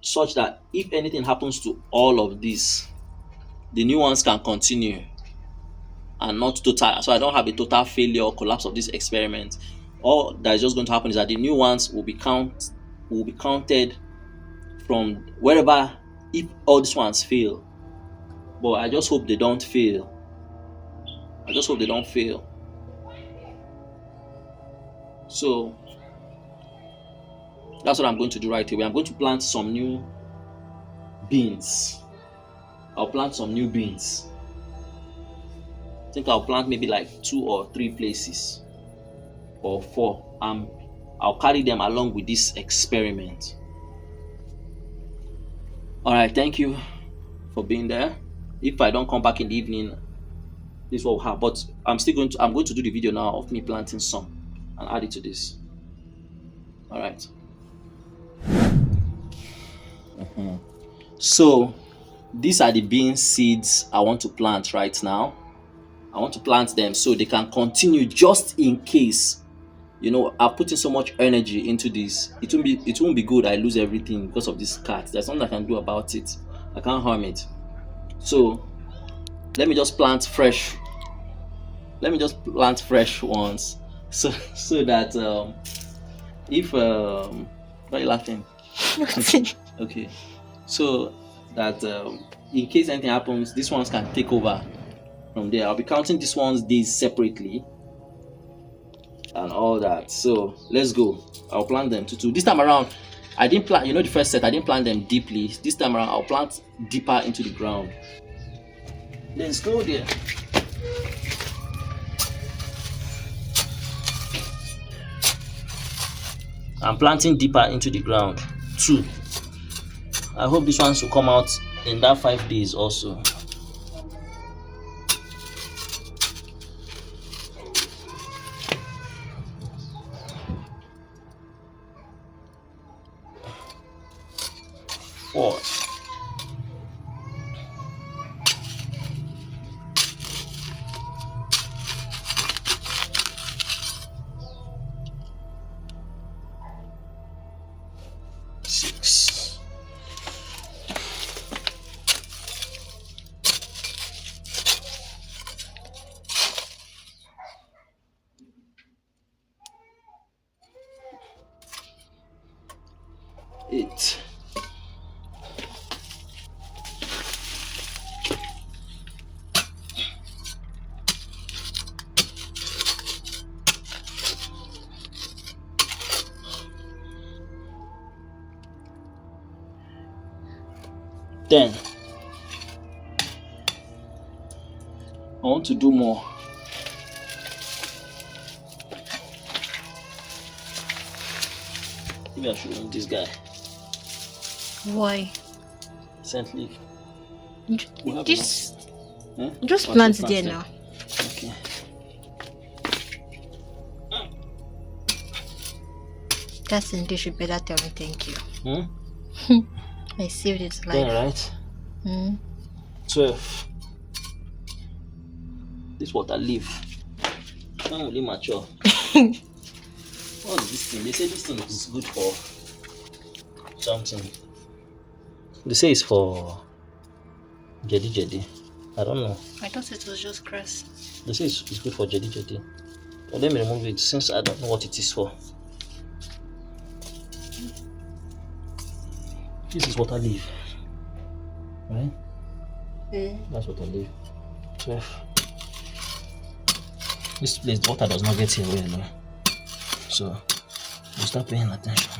such that if anything happens to all of this, the new ones can continue and not total. So I don't have a total failure or collapse of this experiment. All that is just going to happen is that the new ones will be counted from wherever if all these ones fail. But I just hope they don't fail. I just hope they don't fail. So that's what I'm going to do right away. I'm going to plant some new beans. I'll plant some new beans. I think I'll plant maybe like 2 or 3 places or 4. I'll carry them along with this experiment. All right, thank you for being there. If I don't come back in the evening, this will happen. But I'm going to do the video now of me planting some and add it to this. All right. So these are the bean seeds I want to plant right now. I want to plant them so they can continue just in case. I've put in so much energy into this. It won't be good I lose everything because of this cat. There's nothing I can do about it. I can't harm it. So let me just plant fresh. Let me just plant fresh ones. So that if why are you laughing? Okay. So that in case anything happens, these ones can take over from there. I'll be counting these ones days separately and all that. So let's go. I'll plant them two. This time around, I didn't plant. The first set I didn't plant them deeply. This time around, I'll plant deeper into the ground. Let's go there. I'm planting deeper into the ground. 2. I hope this ones will come out in that 5 days also. Four. 6. 8. 10. I want to do more. Maybe I should remove this guy. Why? Scent leaf. Just Huh? plant there now. Okay. That's in you should better tell me thank you. I saved its 10, life. right? 12. This water leaf. When will it mature? What is this thing? They say this thing is good for something. They say it's for jedi. I don't know. I thought it was just grass. They say it's good for jedi. But let me remove it since I don't know what it is for. This is water leaf. Right? That's water leaf. 12. This place, the water does not get here well, so you start paying attention.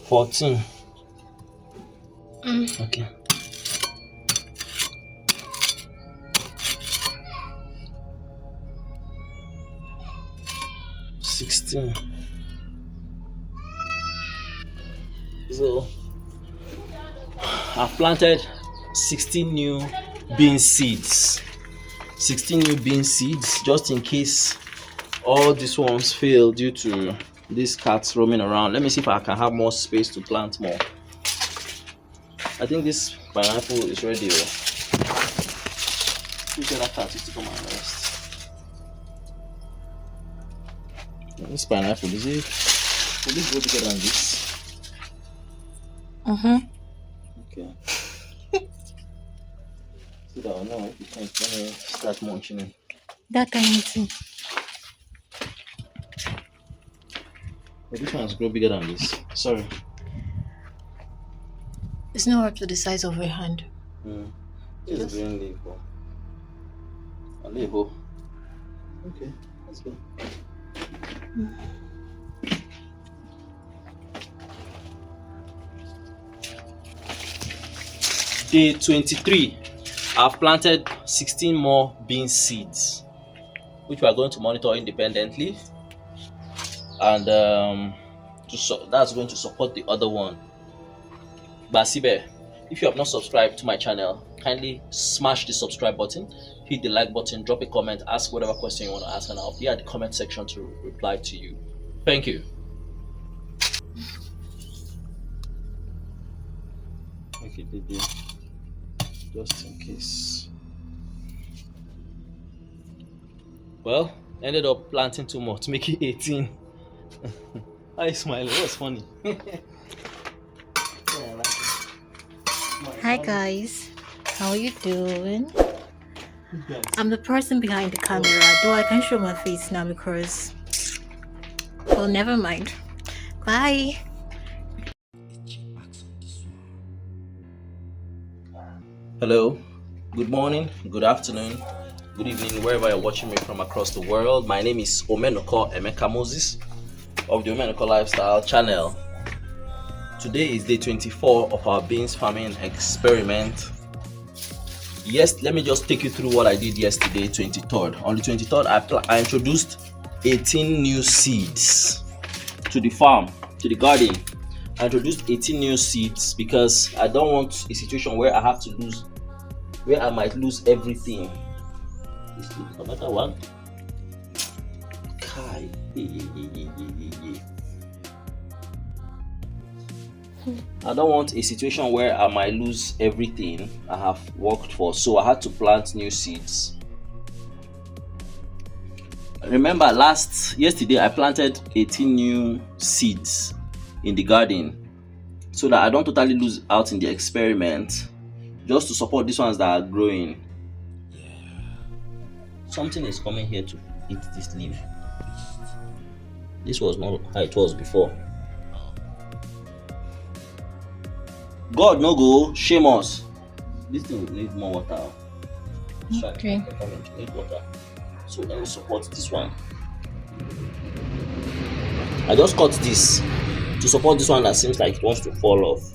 14. Mm. Okay. 16. So I've planted 16 new bean seeds. 16 new bean seeds just in case all these ones fail due to these cats roaming around. Let me see if I can have more space to plant more. I think this pineapple is ready. Which other cat is to come and rest? This pineapple, is it? Will this go bigger than this? Okay. So that I know if you can start munching it. That kind of thing. But this one's grow bigger than this. Sorry. It's not up to the size of your hand. This is green leaf. A leaf. Okay, let's go. Day 23. I've planted 16 more bean seeds, which we are going to monitor independently, and that's going to support the other one. Basibe, if you have not subscribed to my channel, kindly smash the subscribe button, hit the like button, drop a comment, ask whatever question you want to ask, and I'll be at the comment section to reply to you. Thank you. Okay, Didi. Just in case. Well, ended up planting too much to make it 18. Hi, smiling. What's funny? Yeah, I like it. Hi guys, how are you doing? I'm the person behind the camera, though I can't show my face now because, well, never mind. Bye. Hello, good morning, good afternoon, good evening, wherever you're watching me from across the world. My name is Omenoko Emeka Moses of the Omenoko Lifestyle channel. Today is day 24 of our beans farming experiment. Yes, let me just take you through what I did yesterday, 23rd. On the 23rd, I introduced 18 new seeds to the farm, to the garden. I introduced 18 new seeds because I don't want a situation where I might lose everything. This is another one. Kai. I don't want a situation where I might lose everything I have worked for, so I had to plant new seeds. Remember yesterday I planted 18 new seeds in the garden so that I don't totally lose out in the experiment, just to support these ones that are growing. Something is coming here to eat this leaf. This was not how it was before. God no go shame us. This thing will need more water. Okay. Need water. So let me support this one. I just cut this to support this one that seems like it wants to fall off.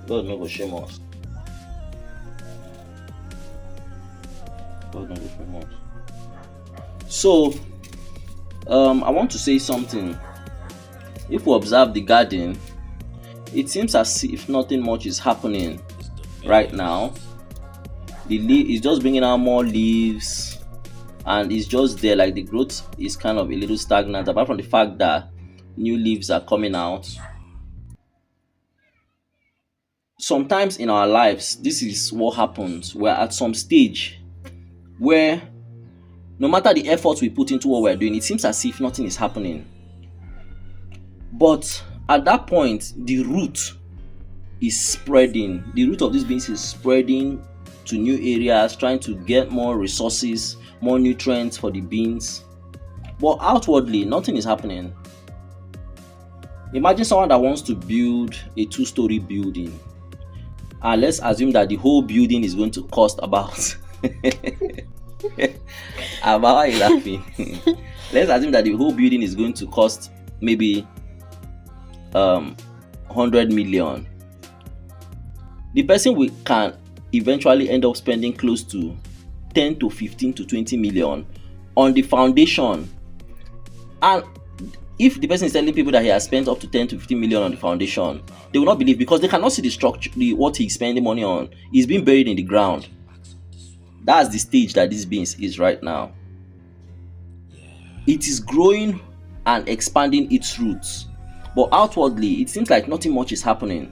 God no go shame us. God no go shame us. So, I want to say something. If we observe the garden, it seems as if nothing much is happening right now. The leaf is just bringing out more leaves, and it's just there, like the growth is kind of a little stagnant, apart from the fact that new leaves are coming out. Sometimes in our lives, this is what happens. We're at some stage where no matter the effort we put into what we're doing, it seems as if nothing is happening. But at that point, the root is spreading. The root of these beans is spreading to new areas, trying to get more resources, more nutrients for the beans. But outwardly, nothing is happening. Imagine someone that wants to build a two-story building, and let's assume that the whole building is going to cost about about why are you laughing? Let's assume that the whole building is going to cost maybe 100 million. The person we can eventually end up spending close to 10 to 15 to 20 million on the foundation. And if the person is telling people that he has spent up to 10 to 15 million on the foundation, they will not believe because they cannot see the structure, what he's spending money on. It's being buried in the ground. That's the stage that this beans is right now. It is growing and expanding its roots, but outwardly it seems like nothing much is happening.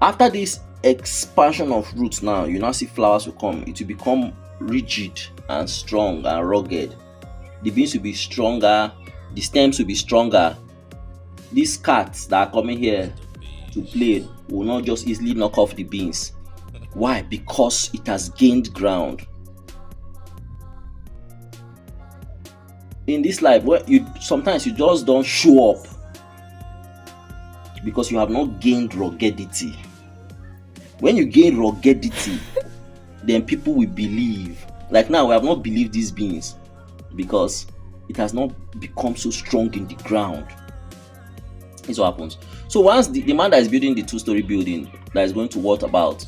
After this expansion of roots, now you now see flowers will come. It will become rigid and strong and rugged. The beans will be stronger, the stems will be stronger. These cats that are coming here to play will not just easily knock off the beans. Why? Because it has gained ground. In this life, where you sometimes you just don't show up because you have not gained ruggedity. When you gain ruggedity, then people will believe. Like now, we have not believed these beans because it has not become so strong in the ground. This is what happens. So once the man that is building the two-story building that is going to worth about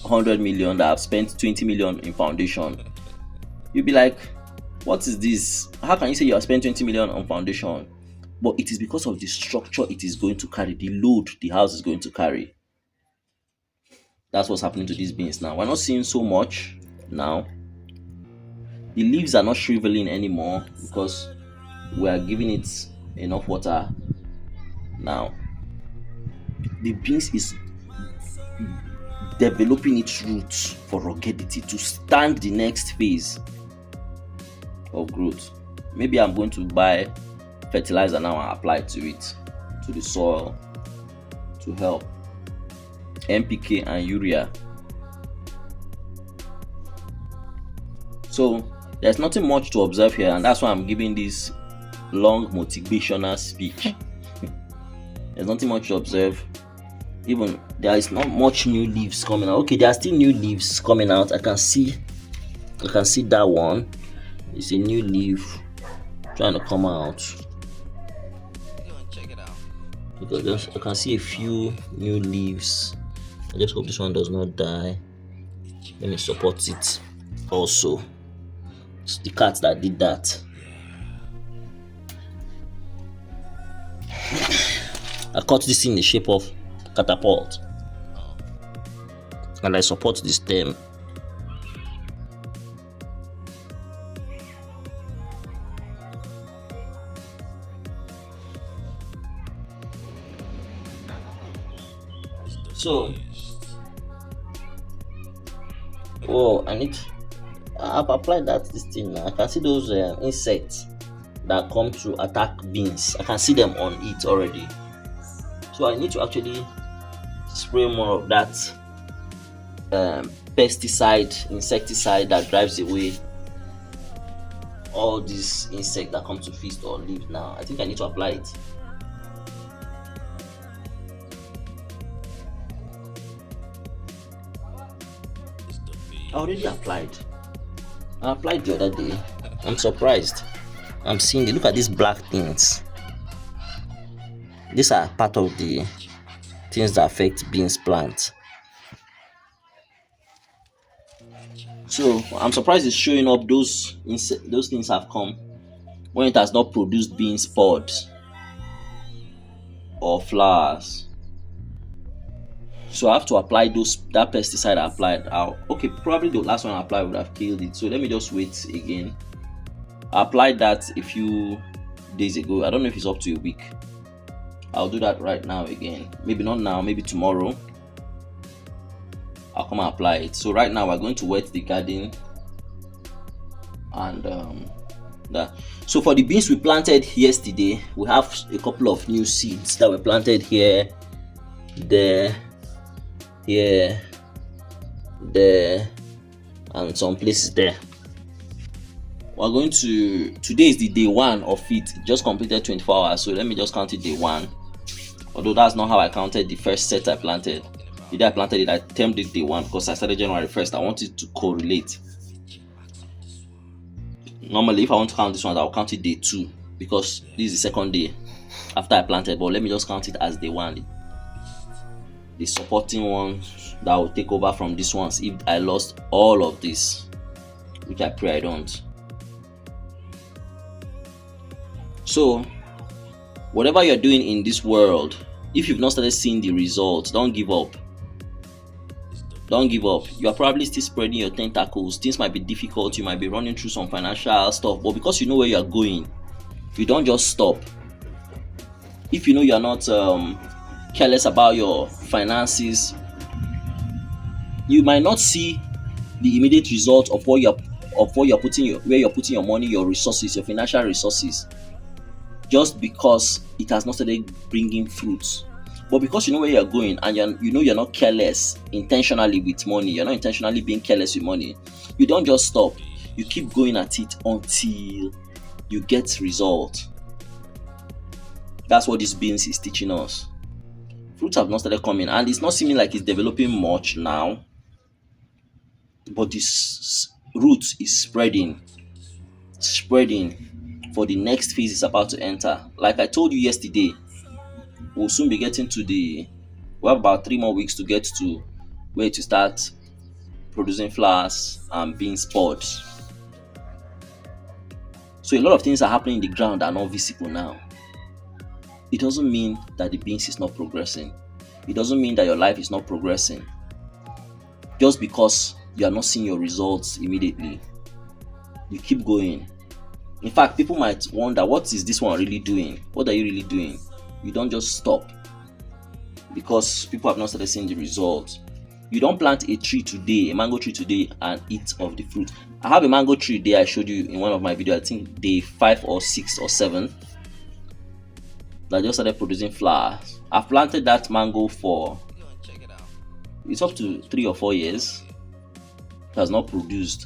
100 million, that have spent 20 million in foundation, you'll be like, what is this? How can you say you have spent 20 million on foundation? But it is because of the structure it is going to carry, the load the house is going to carry. That's what's happening to these beans now. We're not seeing so much now. The leaves are not shriveling anymore because we are giving it enough water now. The beans is developing its roots for ruggedity to stand the next phase of growth. Maybe I'm going to buy fertilizer now and apply to it, to the soil, to help. NPK and urea. So there's nothing much to observe here, and that's why I'm giving this long motivational speech. There's nothing much to observe. Even there is not much new leaves coming out. Okay, there are still new leaves coming out. I can see that one. It's a new leaf trying to come out. Because I can see a few new leaves. I just hope this one does not die. Let me support it. Also, it's the cat that did that. I cut this in the shape of catapult, and I support the stem. So, I've applied this thing now. I can see those insects that come to attack beans. I can see them on it already. So I need to actually spray more of that pesticide, insecticide that drives away all these insects that come to feast on leaves now. I think I need to apply it. I already applied. I applied the other day. I'm surprised. I'm seeing look at these black things. These are part of the things that affect beans plant. So I'm surprised it's showing up. Those things have come when it has not produced beans pods or flowers. So I have to apply that pesticide I applied out. Okay, probably the last one I applied would have killed it. So let me just wait again. I applied that a few days ago. I don't know if it's up to a week. I'll do that right now again. Maybe not now, maybe tomorrow. I'll come and apply it. So right now we're going to wet the garden and that. So for the beans we planted yesterday, we have a couple of new seeds that were planted here, there, and some places there. we're going to, today is the day one of it. It just completed 24 hours, so let me just count it day one. Although that's not how I counted the first set I planted. The day I planted it, I termed it day one because I started January 1st. I want it to correlate. Normally, if I want to count this one, I'll count it day two because this is the second day after I planted. But let me just count it as day one. The supporting ones that will take over from these ones if I lost all of this, which I pray I don't. So, whatever you're doing in this world, if you've not started seeing the results, don't give up. Don't give up. You are probably still spreading your tentacles. Things might be difficult. You might be running through some financial stuff, but because you know where you are going, you don't just stop. If you know you are not careless about your finances, you might not see the immediate result of where you're putting your money, your resources, your financial resources, just because it has not started bringing fruits. But because you know where you're going and you know you're not careless intentionally with money, you're not intentionally being careless with money, you don't just stop. You keep going at it until you get result. That's what this beans is teaching us. Fruits have not started coming, and it's not seeming like it's developing much now, but this root is spreading for the next phase is about to enter. Like I told you yesterday, we'll soon be getting to we have about 3 more weeks to get to where to start producing flowers and being pods. So a lot of things are happening in the ground that are not visible now. It doesn't mean that the beans is not progressing. It doesn't mean that your life is not progressing. Just because you are not seeing your results immediately, you keep going. In fact, people might wonder, what is this one really doing? What are you really doing? You don't just stop because people have not started seeing the results. You don't plant a tree today, a mango tree today, and eat of the fruit. I have a mango tree there I showed you in one of my videos, I think day 5 or 6 or 7, that just started producing flowers. I've planted that mango for, it's up to 3 or 4 years. It has not produced,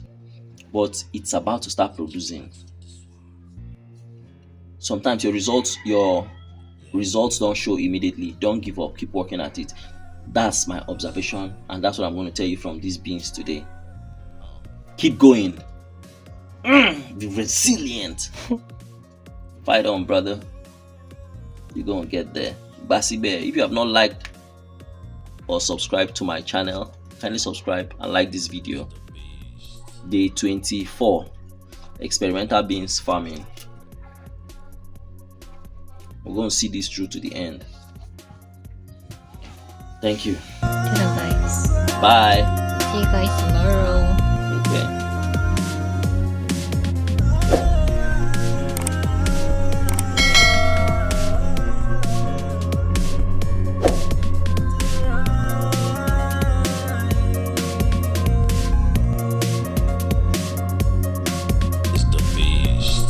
but it's about to start producing. Sometimes your results don't show immediately. Don't give up. Keep working at it. That's my observation, and that's what I'm going to tell you from these beans today. Keep going. Be resilient. Fight on, brother. You're going to get there. Bassy Bear, if you have not liked or subscribed to my channel, kindly subscribe and like this video. Day 24, experimental beans farming. We're going to see this through to the end. Thank you. Hello guys. Bye. See you guys tomorrow. Okay. It's the beast.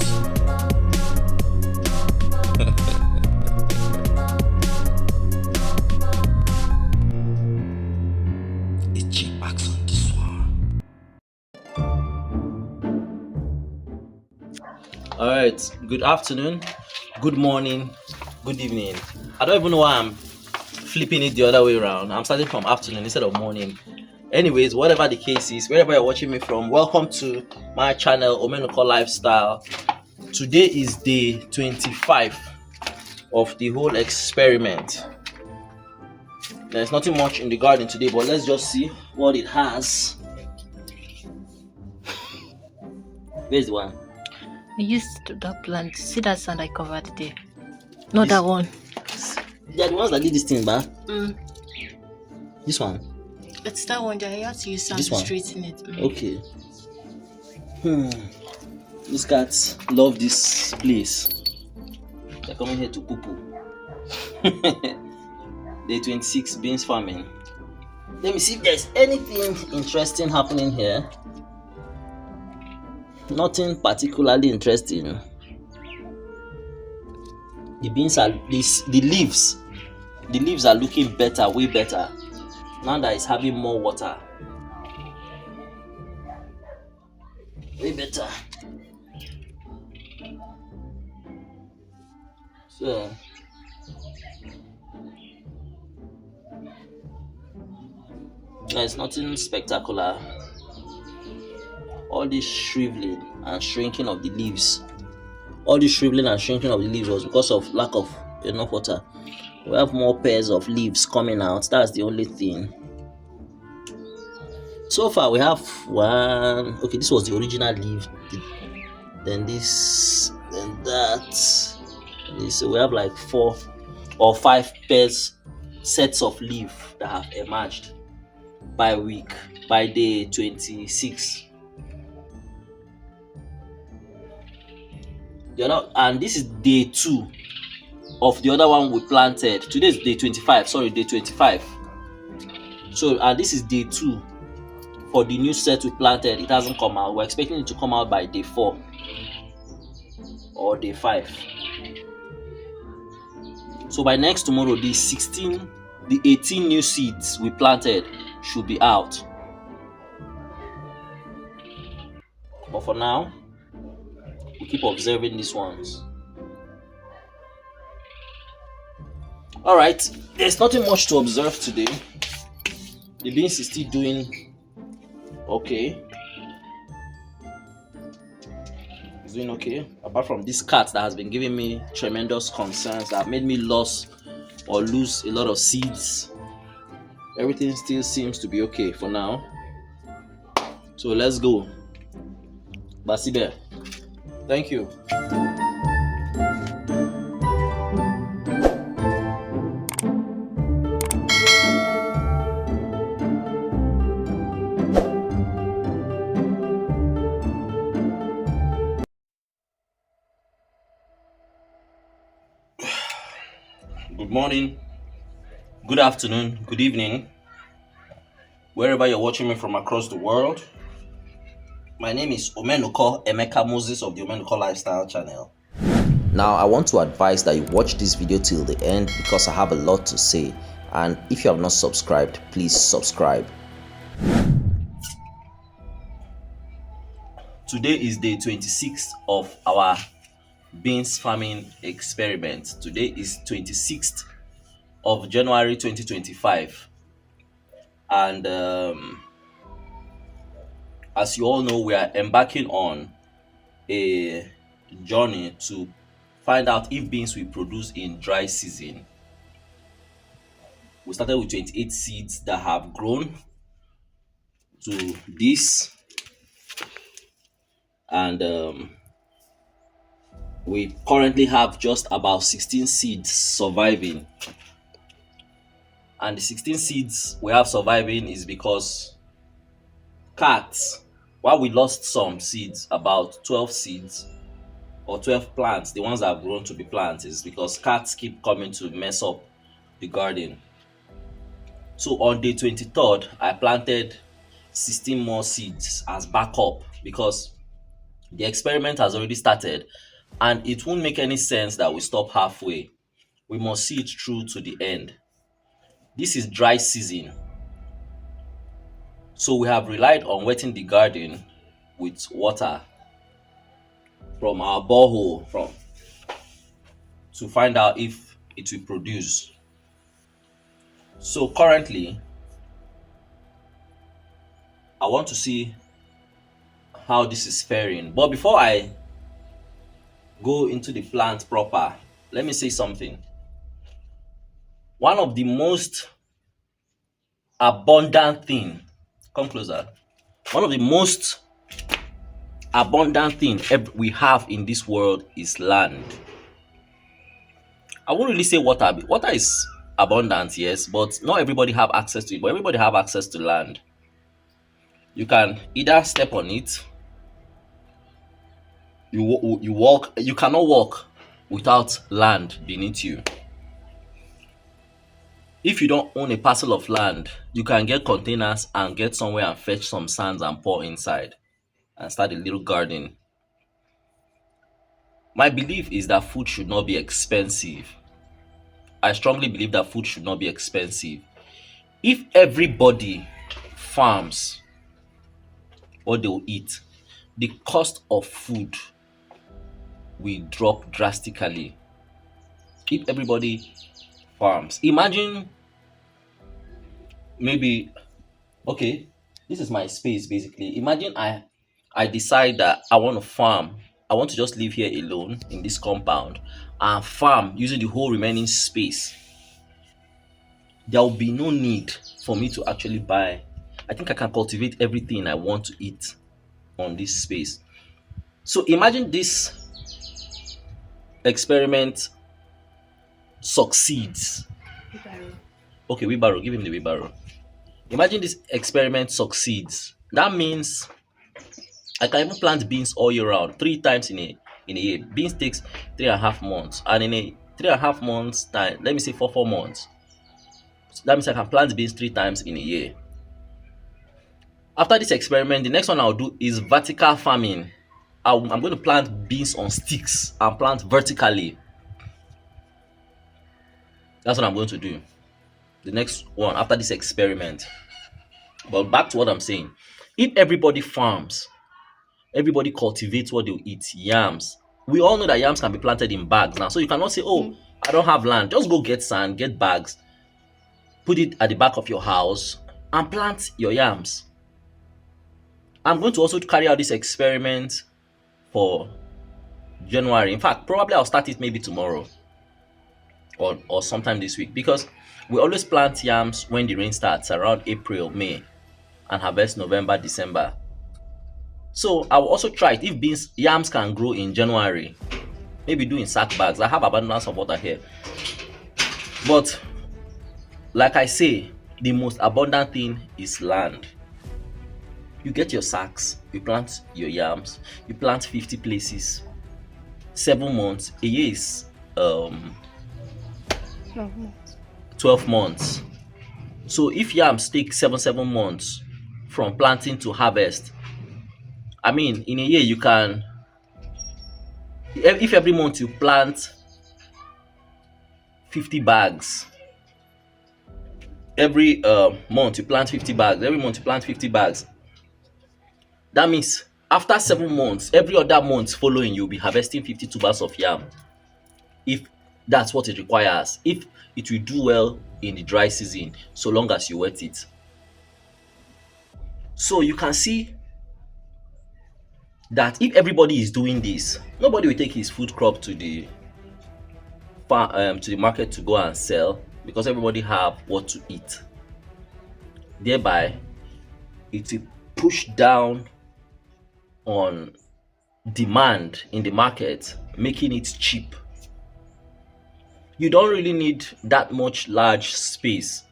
It's cheap box on this one. All right. Good afternoon, good morning, good evening. I don't even know why I'm flipping it the other way around. I'm starting from afternoon instead of morning. Anyways, whatever the case is, wherever you're watching me from, welcome to my channel, Omenoko Lifestyle. Today is day 25 of the whole experiment. There's nothing much in the garden today, but let's just see what it has. Where's the one? I used that plant. See that sand I covered there? Not that one. They are the ones that did this thing, ba? This one. It's that one that I had to use sand This to one? straighten it. Okay. These cats love this place. They're coming here to poo-poo. Day 26, beans farming. Let me see if there's anything interesting happening here. Nothing particularly interesting. The beans are the leaves are looking better, way better. Now that it's having more water. Way better. So there's nothing spectacular. All this shriveling and shrinking of the leaves, all this shriveling and shrinking of the leaves was because of lack of enough water. We have more pairs of leaves coming out. That's the only thing. So far, we have one. Okay, this was the original leaf. Then this, then that. So we have like 4 or 5 pairs, sets of leaf that have emerged by week, by day 26. And this is day 2 of the other one we planted. Today is day 25. Sorry, day 25. So, and this is day 2 for the new set we planted. It hasn't come out. We're expecting it to come out by day 4 or day 5. So by next tomorrow, the 18 new seeds we planted should be out. But for now, we keep observing these ones. All right, there's nothing much to observe today. The beans is still doing okay. It's doing okay. Apart from this cat that has been giving me tremendous concerns, that made me lose a lot of seeds. Everything still seems to be okay for now. So let's go. Basibe. Thank you. Good morning, good afternoon, good evening, wherever you're watching me from across the world. My name is Omenuko Emeka Moses of the Omenuko Lifestyle Channel. Now, I want to advise that you watch this video till the end because I have a lot to say. And if you have not subscribed, please subscribe. Today is day 26 of our beans farming experiment. Today is 26th of January 2025. And as you all know, we are embarking on a journey to find out if beans will produce in dry season. We started with 28 seeds that have grown to this, and we currently have just about 16 seeds surviving. And the 16 seeds we have surviving is because cats, while we lost some seeds, about 12 seeds or 12 plants, the ones that have grown to be plants, is because cats keep coming to mess up the garden. So on day 23rd, I planted 16 more seeds as backup because the experiment has already started and it won't make any sense that we stop halfway. We must see it through to the end. This is dry season. So we have relied on wetting the garden with water from our borehole to find out if it will produce. So currently, I want to see how this is faring. But before I go into the plant proper, let me say something. One of the most abundant thing, come closer. One of the most abundant thing we have in this world is land. I won't really say water. Water is abundant, yes, but not everybody have access to it. But everybody have access to land. You can either step on it. You walk. You cannot walk without land beneath you. If you don't own a parcel of land, you can get containers and get somewhere and fetch some sands and pour inside and start a little garden. My belief is that food should not be expensive. I strongly believe that food should not be expensive. If everybody farms what they'll eat, the cost of food will drop drastically. If everybody farms, imagine maybe, okay, this is my space basically. Imagine I decide that I want to farm. I want to just live here alone in this compound and farm using the whole remaining space. There will be no need for me to actually buy. I think I can cultivate everything I want to eat on this space. So imagine this experiment succeeds. Okay, wheelbarrow, give him the wheelbarrow. Imagine this experiment succeeds. That means I can even plant beans all year round, three times in a year. Beans takes 3.5 months, and in a 3.5 months time, let me say 4 months. So that means I can plant beans three times in a year. After this experiment, the next one I'll do is vertical farming. I'm going to plant beans on sticks and plant vertically. That's what I'm going to do. The next one after this experiment. But back to what I'm saying. If everybody farms, everybody cultivates what they eat, yams. We all know that yams can be planted in bags now. So you cannot say, oh, I don't have land. Just go get sand, get bags, put it at the back of your house, and plant your yams. I'm going to also carry out this experiment for January. In fact, probably I'll start it maybe tomorrow or sometime this week, because we always plant yams when the rain starts around April, May, and harvest November, December. So I will also try it if yams can grow in January. Maybe do in sack bags. I have abundance of water here. But like I say, the most abundant thing is land. You get your sacks, you plant your yams, you plant 50 places, 7 months. A year is 12 months. So if yams take 7 months from planting to harvest, I mean, in a year you can, if every month you plant 50 bags, every month you plant 50 bags, every month you plant 50 bags. That means after 7 months, every other month following, you'll be harvesting 50 tubers of yam. If that's what it requires, if it will do well in the dry season, so long as you wet it. So you can see that if everybody is doing this, nobody will take his food crop to the market to go and sell, because everybody have what to eat. Thereby, it will push down on demand in the market, making it cheap. You don't really need that much large space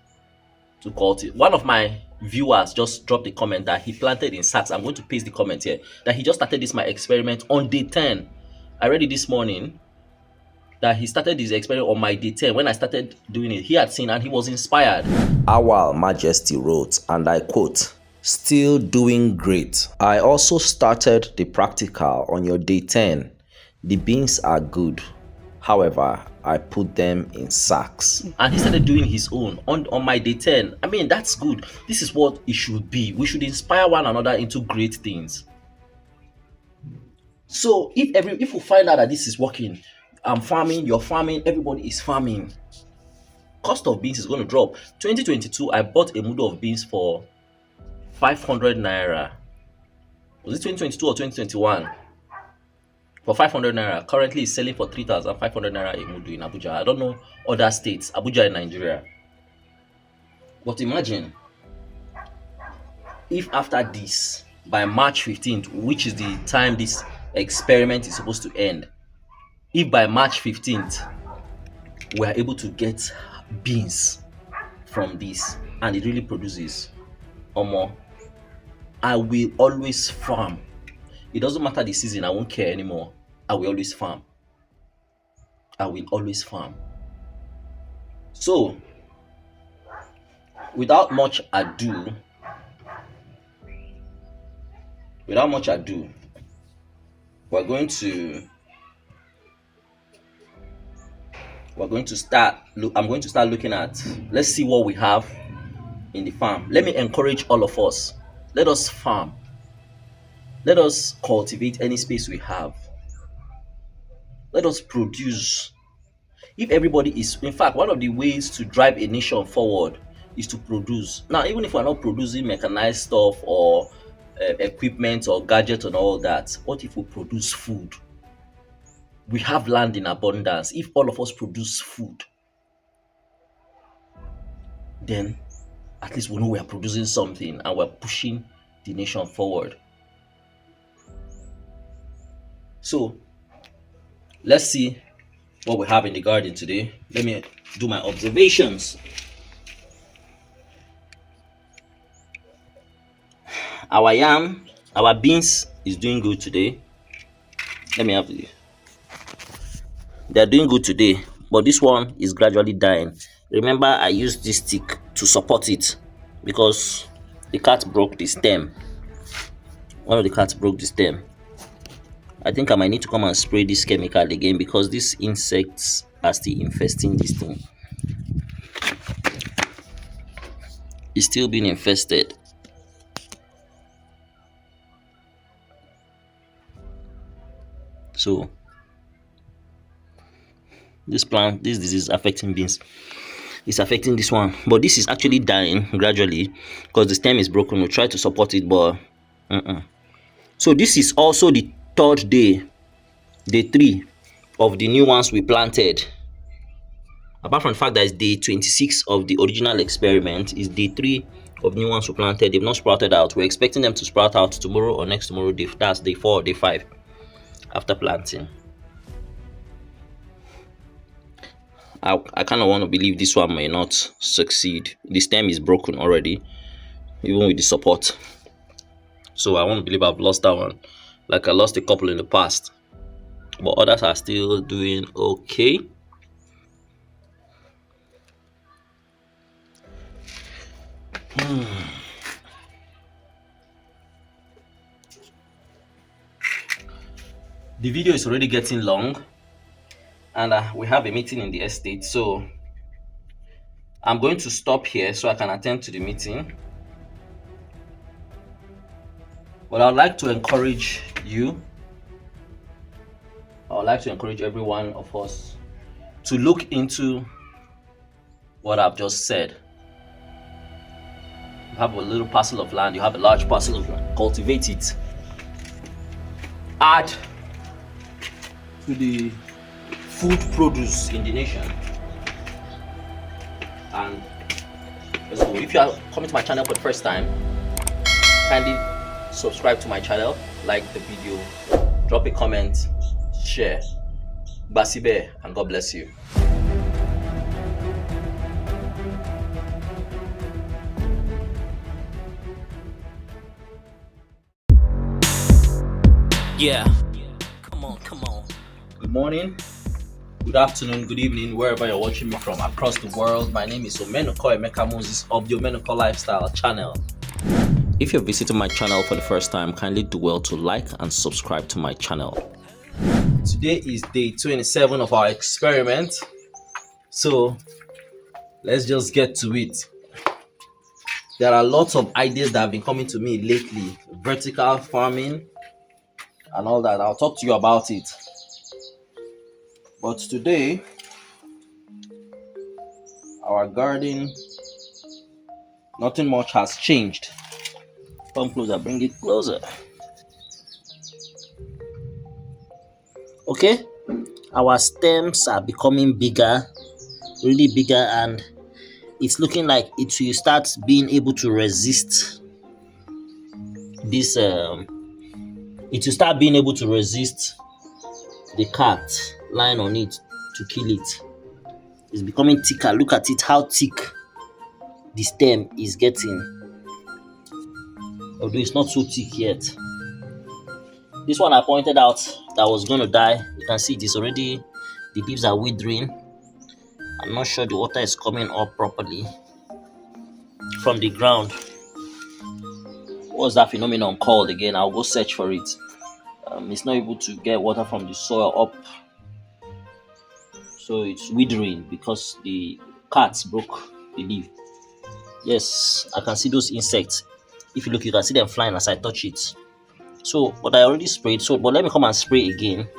to cultivate. One of my viewers just dropped a comment that he planted in sacks. I'm going to paste the comment here. That he just started this my experiment on day 10. I read it this morning that he started his experiment on my day 10. When I started doing it, he had seen and he was inspired. Our Majesty wrote, and I quote, "Still doing great. I also started the practical on your day 10. The beans are good. However, I put them in sacks." And he started doing his own on my day 10. I mean, that's good. This is what it should be. We should inspire one another into great things. So if we find out that this is working, I'm farming, you're farming, everybody is farming, cost of beans is going to drop. 2022, I bought a mudu of beans for 500 naira. Was it 2022 or 2021? For 500 naira. Currently, it's selling for 3,500 naira a mudu in Abuja. I don't know other states. Abuja in Nigeria. But imagine if after this, by March 15th, which is the time this experiment is supposed to end, if by March 15th we are able to get beans from this and it really produces, omo, I will always farm. It doesn't matter the season, I won't care anymore. I will always farm. I will always farm. So, without much ado, we're going to start. I'm going to start looking at. Let's see what we have in the farm. Let me encourage all of us. Let us farm. Let us cultivate any space we have. Let us produce. If everybody is, in fact, one of the ways to drive a nation forward is to produce. Now, even if we're not producing mechanized stuff or equipment or gadgets and all that, what if we produce food? We have land in abundance. If all of us produce food, then at least we know we are producing something and we're pushing the nation forward. So let's see what we have in the garden today. Let me do my observations. Our yam, our beans is doing good today. Let me have the. They are doing good today, but this one is gradually dying. Remember, I used this stick to support it because the cat broke the stem. One of the cats broke the stem. I think I might need to come and spray this chemical again because these insects are still infesting this thing. It's still being infested. So this plant, this disease affecting beans. It's affecting this one, but this is actually dying gradually because the stem is broken. We try to support it, but so this is also the third day, day 3 of the new ones we planted. Apart from the fact that it's day 26 of the original experiment, is day 3 of new ones we planted. They've not sprouted out. We're expecting them to sprout out tomorrow or next tomorrow. That's day 4 or day 5 after planting. I kind of want to believe this one may not succeed. The stem is broken already, even with the support. So I want to believe I've lost that one. Like I lost a couple in the past. But others are still doing okay. The video is already getting long. And we have a meeting in the estate. So I'm going to stop here so I can attend to the meeting. But I'd like to encourage you. I would like to encourage every one of us to look into what I've just said. You have a little parcel of land, you have a large parcel of land, cultivate it. Add to the food produce in the nation. And let's go. If you are coming to my channel for the first time, kindly subscribe to my channel, like the video, drop a comment, share. Basibe, and God bless you. Yeah. Come on, come on. Good morning, good afternoon, good evening, wherever you're watching me from across the world. My name is Omenoko Emeka Moses of the Omenoko Lifestyle channel. If you're visiting my channel for the first time, kindly do well to like and subscribe to my channel. Today is day 27 of our experiment, so let's just get to it. There are lots of ideas that have been coming to me lately, vertical farming and all that. I'll talk to you about it. But today, our garden, nothing much has changed. Come closer, bring it closer. Okay, our stems are becoming bigger, really bigger, and it's looking like it will start being able to resist this. It will start being able to resist the cat lying on it to kill it. It's becoming thicker. Look at it, how thick the stem is getting. Although it's not so thick yet. This one I pointed out that was going to die. You can see it is already, the leaves are withering. I'm not sure the water is coming up properly from the ground. What's that phenomenon called again? I'll go search for it. It's not able to get water from the soil up. So it's withering because the cats broke the leaf. Yes, I can see those insects. If you look, you can see them flying as I touch it. So, but I already sprayed. So, but let me come and spray again.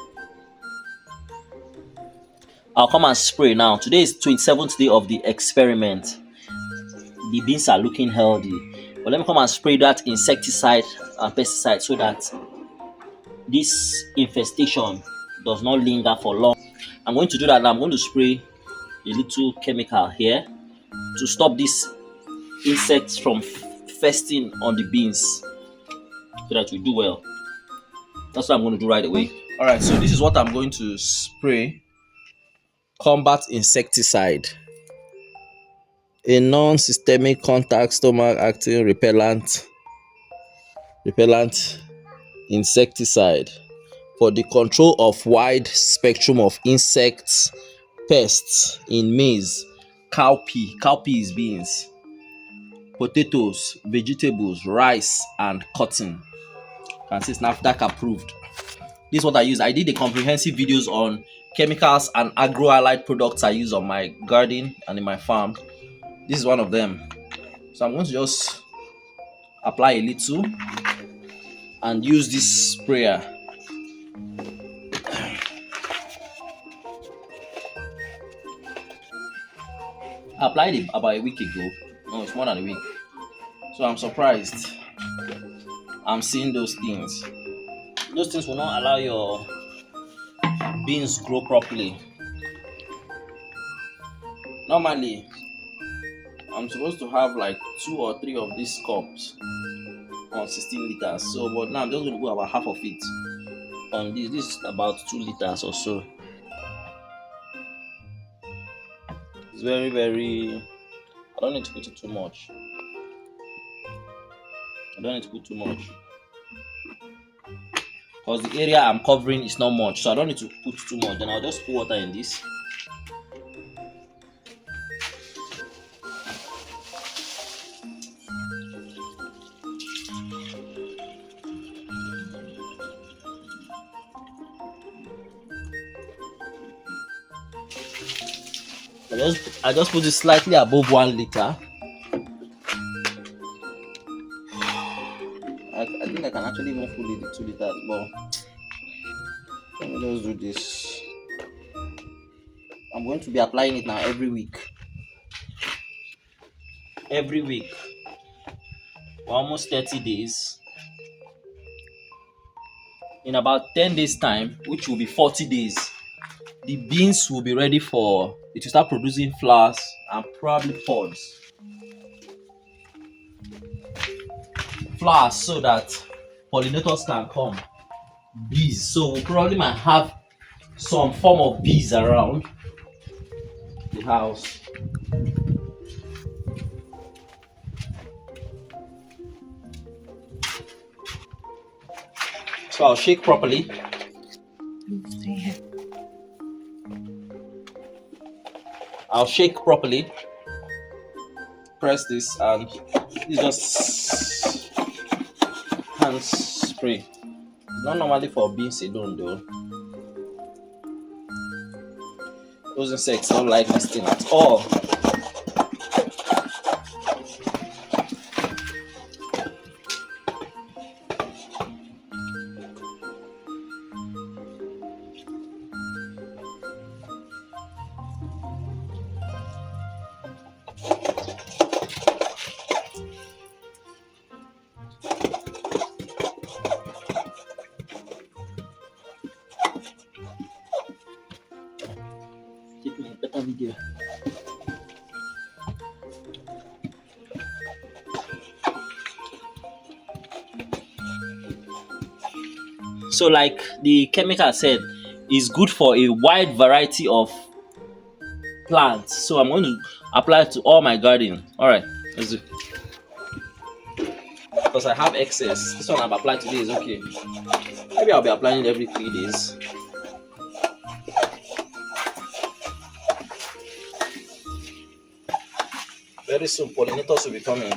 I'll come and spray now. Today is 27th day of the experiment. The beans are looking healthy. But let me come and spray that insecticide and pesticide so that this infestation does not linger for long. I'm going to do that now. I'm going to spray a little chemical here to stop these insects from festing on the beans so that we do well. That's what I'm going to do right away. All right, so this is what I'm going to spray. Combat insecticide. A non-systemic contact stomach acting repellent insecticide for the control of wide spectrum of insects, pests in maize, cowpea is beans, potatoes, vegetables, rice, and cotton. And it's NAFDAC approved. This is what I use. I did a comprehensive videos on chemicals and agro-allied products I use on my garden and in my farm. This is one of them. So I'm going to just apply a little and use this sprayer. I applied it about a week ago. No, it's more than a week. So I'm surprised. I'm seeing those things. Those things will not allow your beans grow properly. Normally, I'm supposed to have like 2 or 3 of these cups on 16 liters. So, but now I'm just going to go about half of it on this. This is about 2 liters or so. It's very, very. I don't need to put it too much. Because the area I'm covering is not much, so I don't need to put too much. Then I'll just put water in this. I just put it slightly above 1 liter. I think I can actually even fully the 2 liters, but let me just do this. I'm going to be applying it now every week. For almost 30 days. In about 10 days time, which will be 40 days, the beans will be ready for it to start producing flowers and probably pods. Flowers so that pollinators can come. Bees. So we probably might have some form of bees around the house. So I'll shake properly. Press this, and it's just hand spray. Not normally for beans alone though. Those insects don't like this thing at all. Take me a better video. So like the chemical said, is good for a wide variety of plants. So I'm going to apply it to all my garden. Alright, let's do. Because I have excess. This one I've applied today is okay. Maybe I'll be applying it every 3 days. Very soon pollinators will be coming.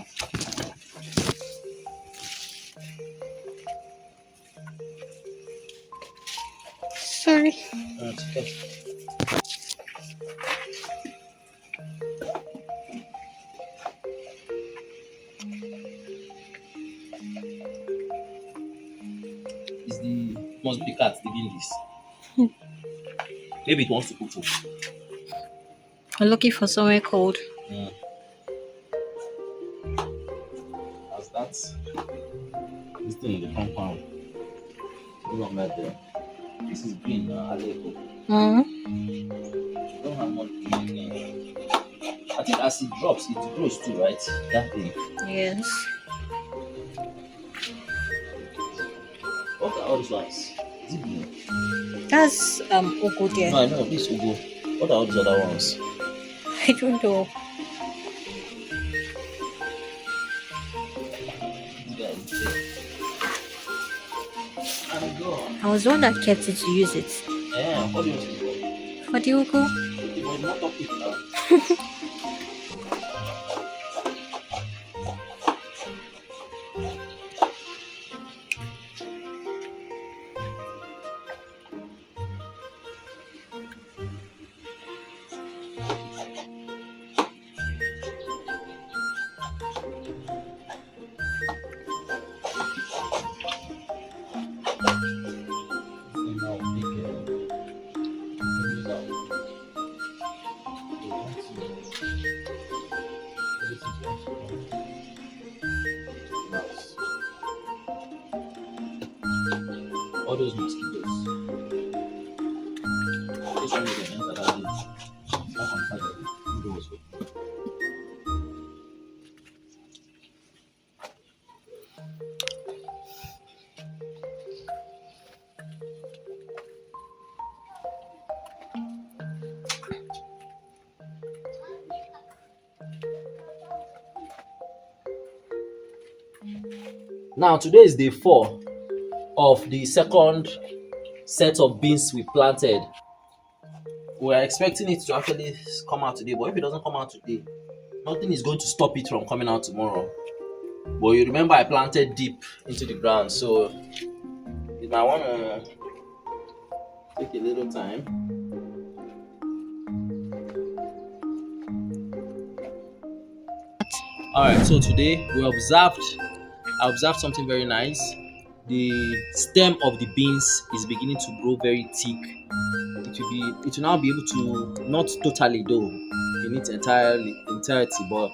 Sorry. Okay. Must be cat digging this. Maybe it wants to cook. I'm looking for somewhere cold. Mm. As that's this thing in the compound. You don't like there. This is green now, Aleko. Mm, You don't have much green again. I think as it drops, it grows too, right? That thing. yes. What are all these ones? Is it blue? That's Ugu there. No, I know this Ugo. What are all these other ones? I don't know. This guy is there. And go. I was the one that kept it to use it. Yeah, what do you want to do? For the Ugu? You might not talk it now. And now make use that one. So once everything's going to come mouse. All those mosquitoes. This one is an enter that is. It's not contact. It goes. Now today is day 4 of the second set of beans we planted. We are expecting it to actually come out today, but if it doesn't come out today, nothing is going to stop it from coming out tomorrow. But you remember I planted deep into the ground, so it might want to take a little time. All right, so today I observed something very nice. The stem of the beans is beginning to grow very thick. It will now be able to, not totally though in its entirety, but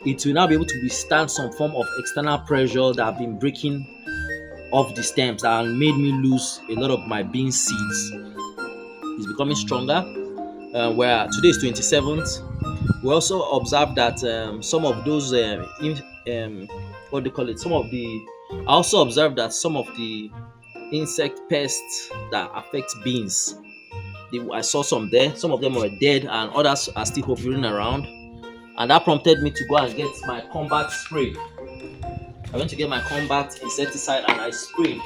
it will now be able to withstand some form of external pressure that have been breaking off the stems and made me lose a lot of my bean seeds. It's becoming stronger. Where today is 27th. We also observed that some of those what do you call it? I also observed that some of the insect pests that affect beans. I saw some there. Some of them were dead, and others are still hovering around. And that prompted me to go and get my combat spray. I went to get my combat insecticide and I sprayed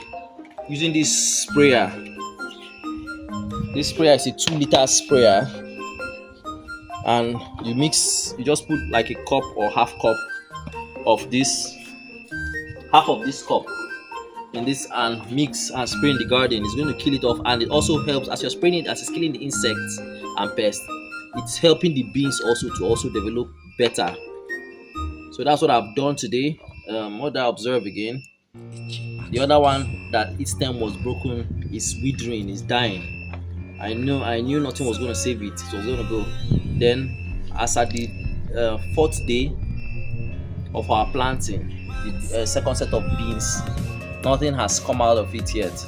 using this sprayer. This sprayer is a 2-liter sprayer, and you just put like a cup or half of this cup in this and mix and spray in the garden. It's going to kill it off, and it also helps as you're spraying it, as it's killing the insects and pests. It's helping the beans also to develop better. So that's what I've done today. What I observe again, the other one that its stem was broken is withering, is dying. I knew nothing was going to save it. So it was going to go. Then, as at the 4th day of our planting, the second set of beans, nothing has come out of it yet.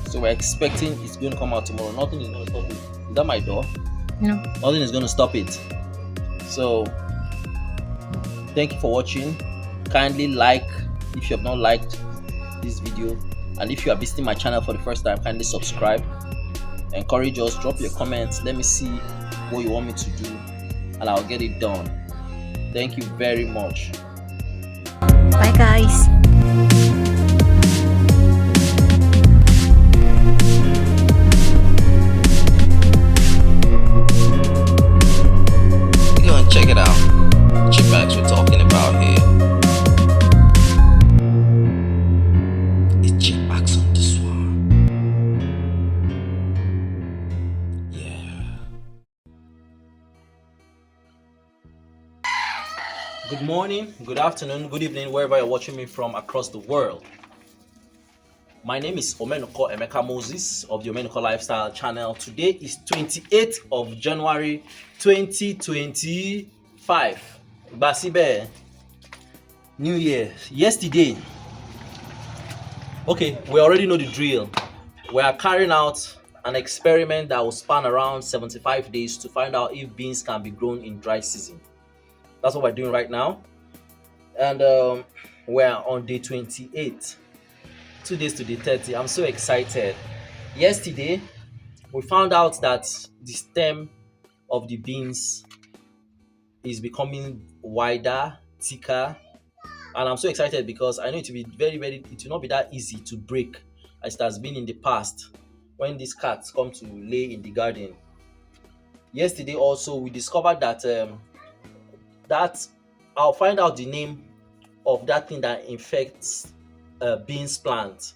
So we're expecting it's going to come out tomorrow. Nothing is going to stop it. Is that my door? No. Nothing is going to stop it. So, thank you for watching. Kindly like if you have not liked this video, and if you are visiting my channel for the first time, kindly subscribe. Encourage us, drop your comments, let me see what you want me to do, and I'll get it done. Thank you very much. Bye, guys. Go and check it out. Chipbacks we're talking about here. It's chipbacks on this one. Yeah. Good morning, good afternoon, good evening, wherever you're watching me from across the world. My name is Omenoko Emeka Moses of the Omenoko Lifestyle channel. Today is 28th of January 2025. Basibe, New Year. Yesterday, okay, we already know the drill. We are carrying out an experiment that will span around 75 days to find out if beans can be grown in dry season. That's what we're doing right now. And we're on day 28, 2 days to day 30. I'm so excited. Yesterday, we found out that the stem of the beans is becoming wider, thicker, and I'm so excited because I know it will be it will not be that easy to break as it has been in the past when these cats come to lay in the garden. Yesterday also we discovered that I'll find out the name of that thing that infects beans plant.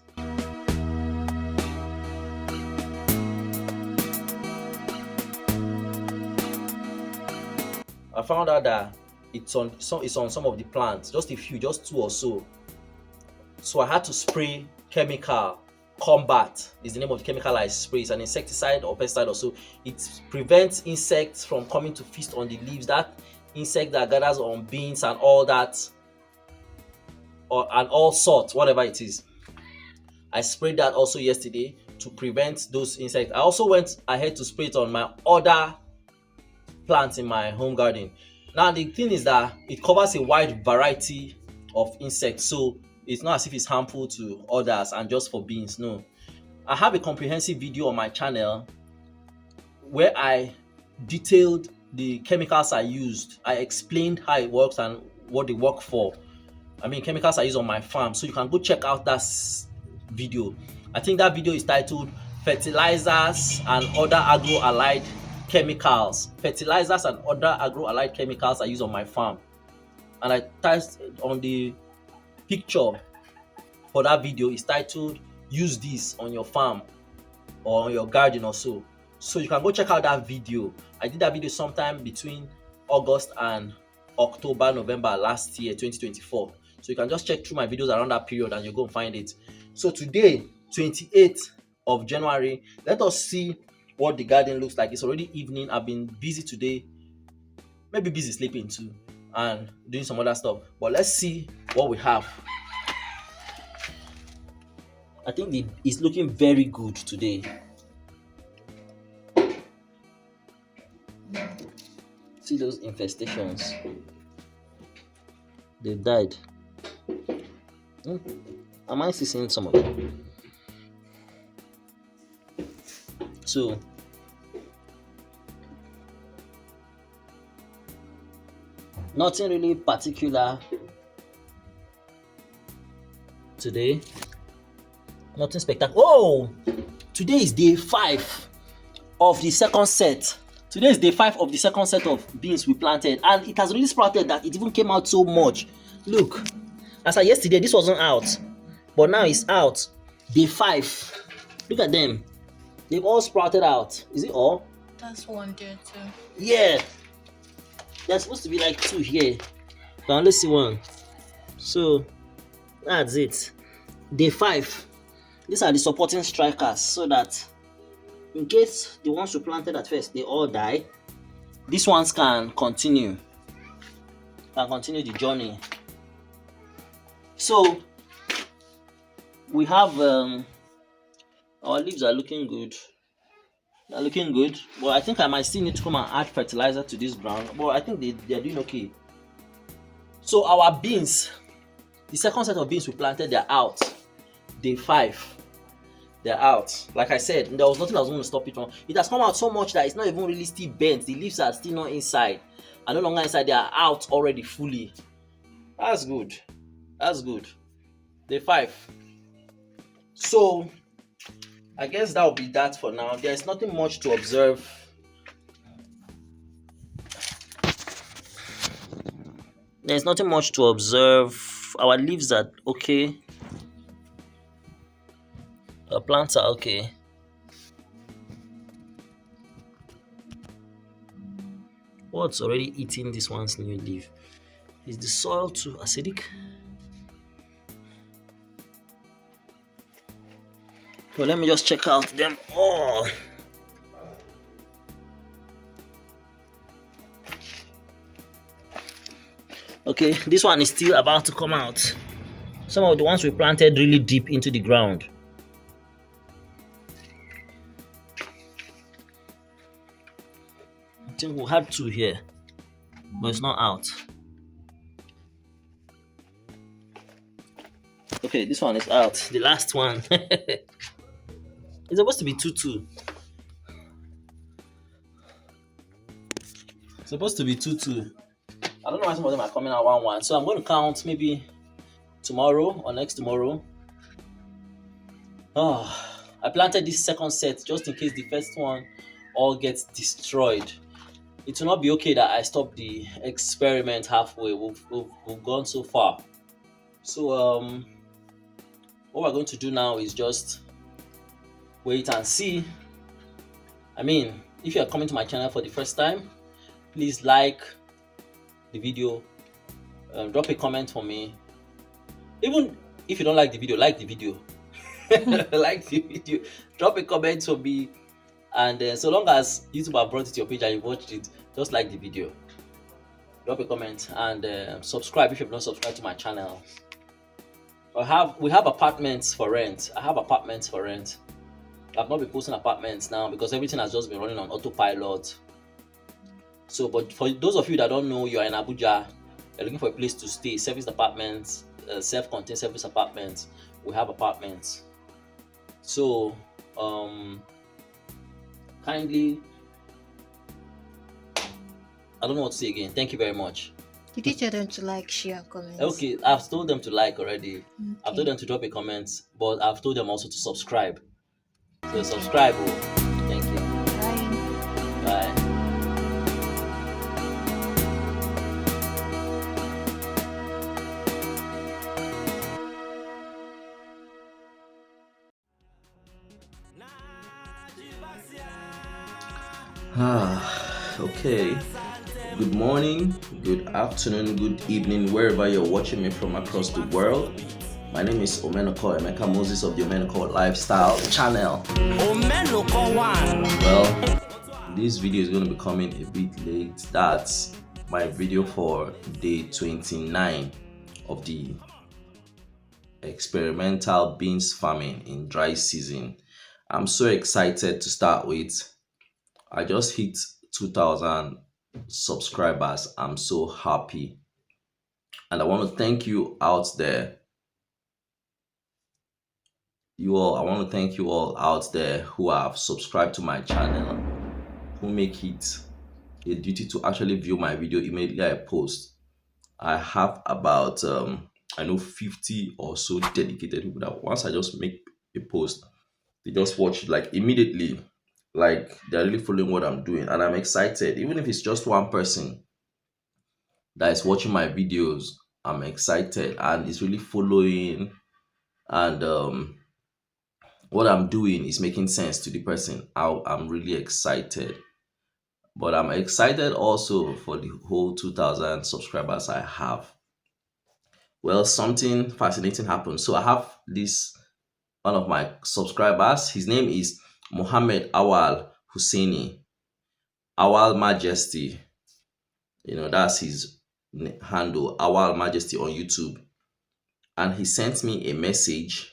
I found out that it's on some of the plants, just a few, just two or so. So I had to spray chemical. Combat is the name of the chemical I spray. It's an insecticide or pesticide or so. It prevents insects from coming to feast on the leaves. That insect that gathers on beans and all that, and all sorts, whatever it is. I sprayed that also yesterday to prevent those insects. I also went ahead to spray it on my other plants in my home garden. Now the thing is that it covers a wide variety of insects, so it's not as if it's harmful to others and just for beans. No, I have a comprehensive video on my channel where I detailed the chemicals I used. I explained how it works and what they work for. I mean, chemicals I use on my farm, so you can go check out that video. I think that video is titled Fertilizers and Other Agro-Allied Chemicals. Fertilizers and Other Agro-Allied Chemicals I use on my farm. And I typed on the picture for that video is titled Use This on Your Farm or on your garden or so. So you can go check out that video. I did that video sometime between August and October, November last year, 2024. So you can just check through my videos around that period and you go and find it. So today, 28th of January, let us see what the garden looks like. It's already evening. I've been busy today, maybe busy sleeping too and doing some other stuff. But let's see what we have. I think it's looking very good today. See those infestations? They've died. Am I still seeing some of them? So nothing really particular today. Nothing spectacular. Oh, today is day 5 of the second set. Today is day 5 of the second set of beans we planted, and it has really sprouted that it even came out so much. Look, as of yesterday, this wasn't out, but now it's out. Day 5. Look at them. They've all sprouted out. Is it all? That's one there too. Yeah. There's supposed to be like 2 here, but I only see 1. So that's it. Day 5. These are the supporting strikers, so that in case the ones we planted at first they all die, these ones can continue the journey. So we have our leaves are looking good. They're looking good, but I think I might still need to come and add fertilizer to this ground. But I think they're doing okay. So our beans, the second set of beans we planted, they're out. Day 5, they're out. Like I said, there was nothing that was going to stop it from. It has come out so much that it's not even really still bent. The leaves are still not inside. And no longer inside, they are out already fully. That's good. That's good. Day 5. So I guess that will be that for now. There's nothing much to observe. There's nothing much to observe. Our leaves are okay. Our plants are okay. What's already eating this one's new leaf? Is the soil too acidic? So let me just check out them all. Okay, this one is still about to come out. Some of the ones we planted really deep into the ground. I think we had two here, but it's not out. Okay, this one is out. The last one. It's supposed to be 2-2. It's supposed to be 2-2. I don't know why some of them are coming out 1-1. So I'm going to count maybe tomorrow or next tomorrow. Oh, I planted this second set just in case the first one all gets destroyed. It will not be okay that I stop the experiment halfway. We've gone so far. So what we're going to do now is just wait and see. I mean, if you are coming to my channel for the first time, please like the video, drop a comment for me. Even if you don't like the video, like the video. Like the video, drop a comment for me, and so long as YouTube have brought it to your page and you watched it, just like the video, drop a comment, and subscribe if you've not subscribed to my channel. We have apartments for rent. I have apartments for rent. I've not been posting apartments now because everything has just been running on autopilot. So, but for those of you that don't know, you are in Abuja, you're looking for a place to stay, service apartments, self-contained service apartments. We have apartments. So, kindly, I don't know what to say again. Thank you very much. Did you tell them to like, share, and comment? Okay, I've told them to like already. Okay. I've told them to drop a comment, but I've told them also to subscribe. So subscribe. Oh. Thank you. Bye. Bye. Okay. Good morning, good afternoon, good evening, wherever you're watching me from across the world. My name is Omenoko Emeka Moses of the Omenoko Lifestyle channel. Well, this video is going to be coming a bit late. That's my video for day 29 of the experimental beans farming in dry season. I'm so excited to start with. I just hit 2,000 subscribers. I'm so happy. And I want to thank you out there. I want to thank you all out there who have subscribed to my channel, who make it a duty to actually view my video immediately I post. I have about 50 or so dedicated people that once I just make a post, they just watch it like immediately, like they're really following what I'm doing, and I'm excited. Even if it's just one person that is watching my videos, I'm excited and it's really following, and what I'm doing is making sense to the person. I'm really excited. But I'm excited also for the whole 2,000 subscribers I have. Well, something fascinating happened. So I have one of my subscribers. His name is Mohammed Awal Husseini. Awal Majesty. That's his handle, Awal Majesty on YouTube. And he sent me a message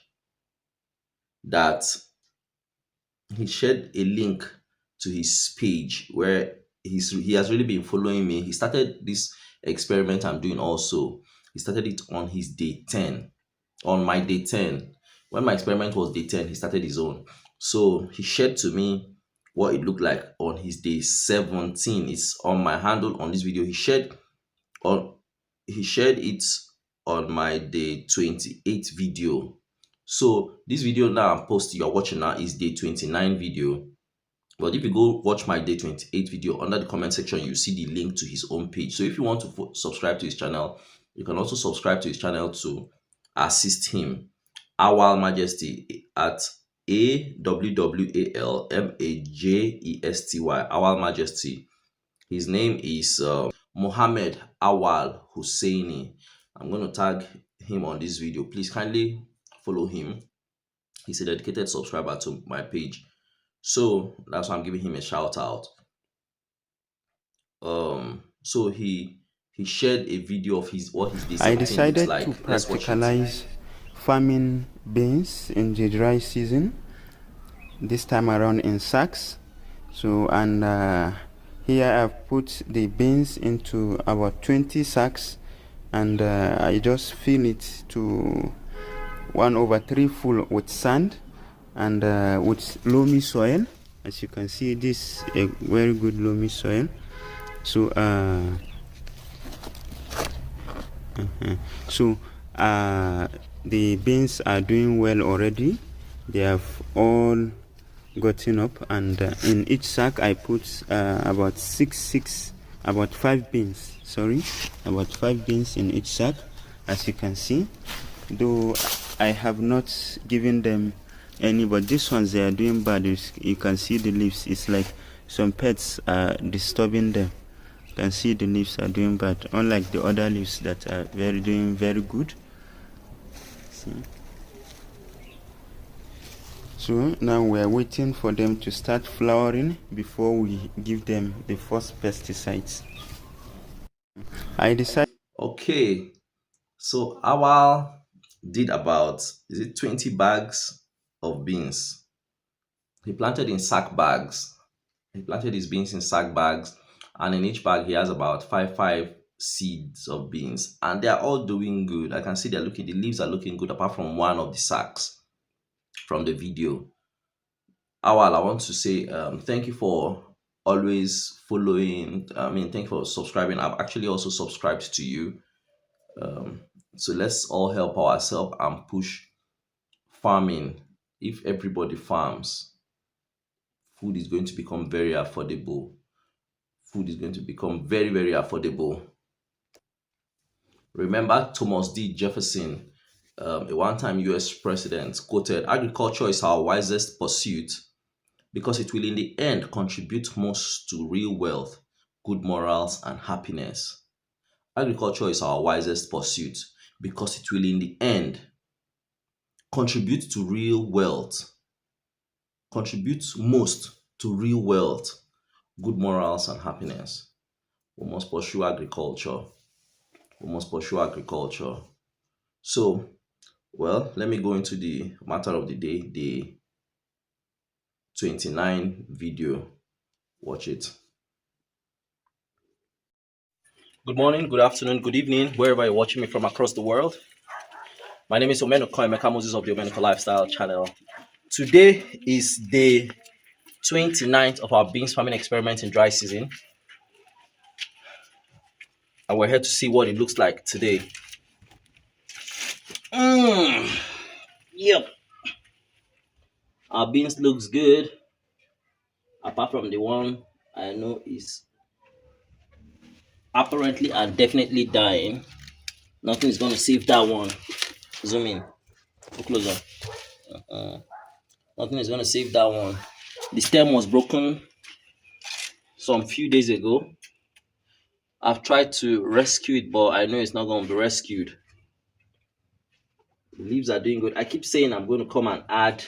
that he shared a link to his page where he has really been following me. He started this experiment I'm doing also. He started it on his day 10, on my day 10. When my experiment was day 10, he started his own. So he shared to me what it looked like on his day 17. It's on my handle on this video. He shared it on my day 28 video. So this video now I'm posting, you're watching now, is day 29 video. But if you go watch my day 28 video, under the comment section, you see the link to his own page. So if you want to subscribe to his channel, you can also subscribe to his channel to assist him. Awal Majesty at AWWALMAJESTY. Awal Majesty. His name is Mohammed Awal Husseini. I'm going to tag him on this video. Please kindly follow him. He's a dedicated subscriber to my page. So that's why I'm giving him a shout out. So he shared a video of his what his day I 17 looks decided to like. Let's watch it. practicalize farming beans in the dry season, this time around in sacks. So, and here I've put the beans into about 20 sacks, and I just fill it to 1/3 full with sand and with loamy soil. As you can see, this is a very good loamy soil. So so the beans are doing well already. They have all gotten up, and in each sack I put about 5 beans. Sorry, about 5 beans in each sack, as you can see. Though I have not given them any, but these ones they are doing bad. You can see the leaves. It's like some pets are disturbing them. You can see the leaves are doing bad, unlike the other leaves that are doing very good. See? So now we are waiting for them to start flowering before we give them the first pesticides. I decided. Okay, so Awal did about, is it 20 bags of beans? He planted in sack bags. He planted his beans in sack bags, and in each bag he has about five seeds of beans, and they are all doing good. I can see the leaves are looking good, apart from one of the sacks from the video. Awal, I want to say thank you for always following. Thank you for subscribing. I've actually also subscribed to you. So let's all help ourselves and push farming. If everybody farms, food is going to become very affordable. Food is going to become very, very affordable. Remember Thomas D. Jefferson, a one time US president, quoted, "Agriculture is our wisest pursuit because it will in the end contribute most to real wealth, good morals, and happiness." Agriculture is our wisest pursuit because it will in the end contribute to real wealth, contributes most to real wealth, good morals, and happiness. We must pursue agriculture. We must pursue agriculture. So, well, let me go into the matter of the day, the 29 video. Watch it. Good morning, good afternoon, good evening, wherever you're watching me from across the world. My name is Omeno Koimeka Moses of the Omeno Lifestyle channel. Today is day 29th of our beans farming experiment in dry season. And we're here to see what it looks like today. Yep. Our beans looks good. Apart from the one I know is apparently and definitely dying. Nothing is going to save that one. Zoom in. Go closer. Nothing is going to save that one. The stem was broken some few days ago. I've tried to rescue it, but I know it's not going to be rescued. The leaves are doing good. I keep saying I'm going to come and add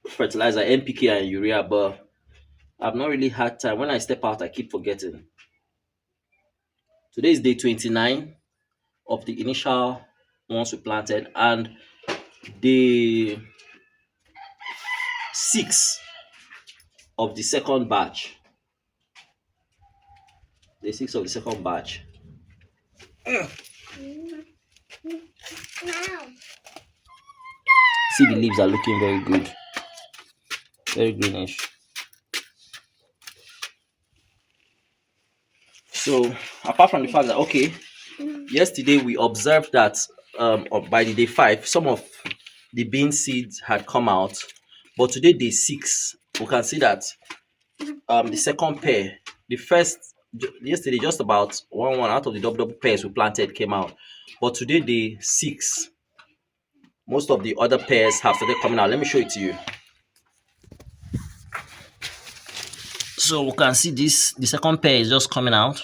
fertilizer, NPK and urea, but I've not really had time. When I step out, I keep forgetting. Today is day 29 of the initial ones we planted, and day 6 of the second batch. Day 6 of the second batch. See, the leaves are looking very good. Very greenish. So, apart from the fact that, okay, yesterday we observed that by the day 5, some of the bean seeds had come out, but today, day 6, we can see that the second pair, the first, yesterday, just about one out of the double pairs we planted came out, but today, day 6, most of the other pairs have started coming out. Let me show it to you. So we can see this, the second pair is just coming out.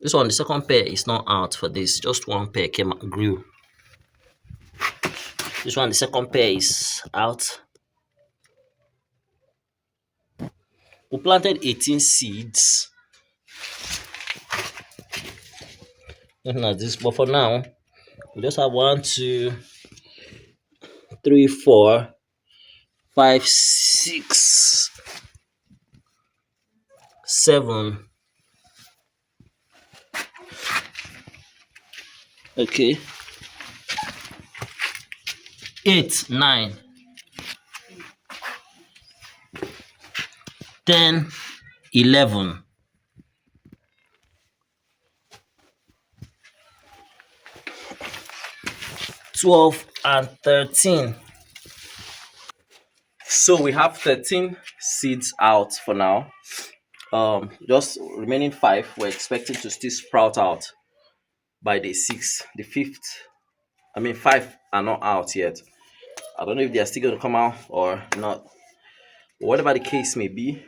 This one, the second pair is not out for this. Just one pair grew. This one, the second pair is out. We planted 18 seeds. Nothing like this, but for now, we just have 1, 2, 3, 4, 5, 6, 7. Okay. 8, 9, 10, 11, 12, and 13. So we have 13 seeds out for now. Just remaining 5 we're expecting to still sprout out by day 6. The fifth, I mean 5 are not out yet. I don't know if they are still going to come out or not. But whatever the case may be,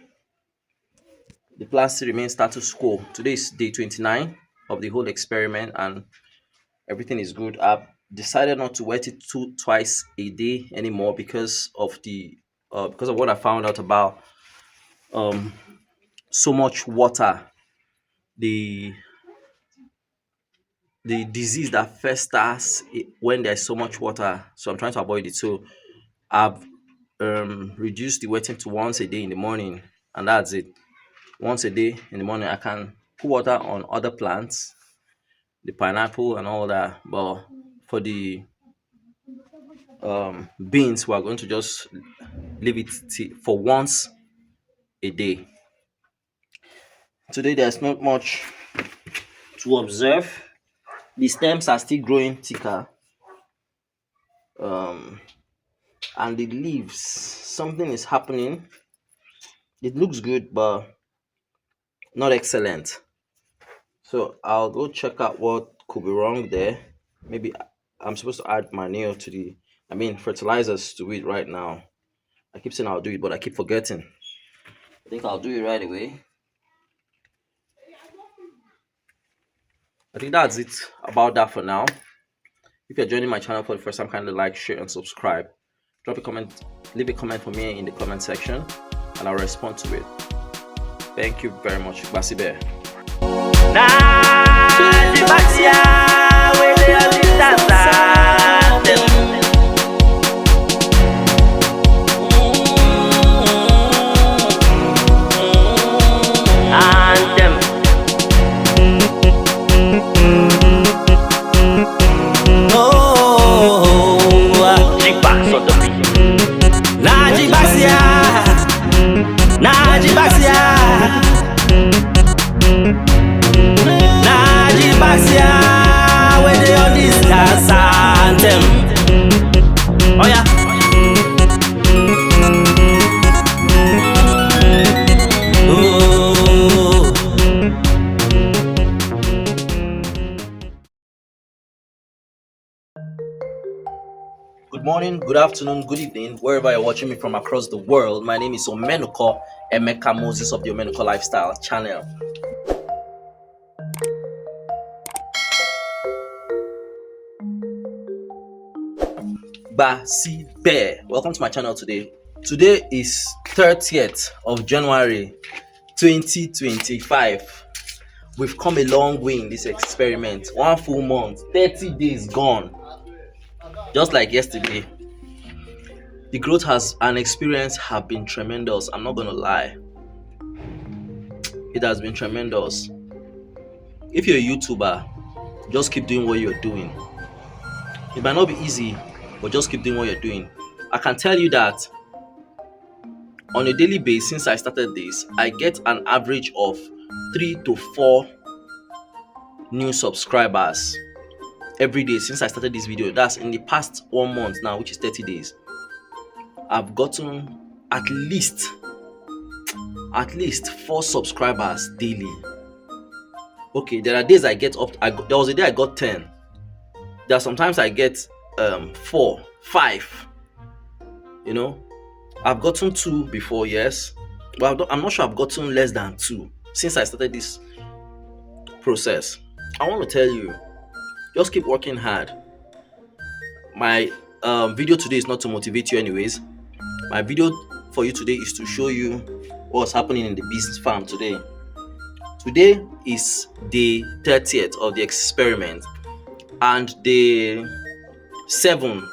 the plan still remains status quo. Today is day 29 of the whole experiment, and everything is good. I've decided not to wet it twice a day anymore because of what I found out about um so much water, the the disease that festers when there's so much water. So I'm trying to avoid it. So I've reduced the wetting to once a day in the morning, and that's it. Once a day in the morning, I can put water on other plants, the pineapple and all that. But for the beans, we're going to just leave it for once a day. Today, there's not much to observe. The stems are still growing thicker, um, and the leaves, something is happening. It looks good, but not excellent. So I'll go check out what could be wrong there. Maybe I'm supposed to add manure to fertilizers to it right now. I keep saying I'll do it, but I keep forgetting. I think I'll do it right away. I think that's it about that for now. If you're joining my channel for the first time, kindly like, share, and subscribe. Drop a comment, leave a comment for me in the comment section, and I'll respond to it. Thank you very much. Basibe. Oh yeah. Ooh. Good morning, good afternoon, good evening, wherever you're watching me from across the world. My name is Omenuko Emeka Moses of the Omenuko Lifestyle channel. Basi Bear. Welcome to my channel today. Today is 30th of January 2025. We've come a long way in this experiment. 1 full month, 30 days gone. Just like yesterday. The growth and experience have been tremendous. I'm not gonna lie. It has been tremendous. If you're a YouTuber, just keep doing what you're doing. It might not be easy, but just keep doing what you're doing. I can tell you that on a daily basis, since I started this, I get an average of 3 to 4 new subscribers every day since I started this video. That's in the past 1 month now, which is 30 days. I've gotten at least 4 subscribers daily. Okay, there are days I get up. There was a day I got 10. There are sometimes I get 4, 5. You know, I've gotten 2 before, yes, but I'm not sure I've gotten less than 2 since I started this process. I want to tell you, just keep working hard. My video today is not to motivate you, anyways. My video for you today is to show you what's happening in the beans farm today. Today is day 30th of the experiment and day 7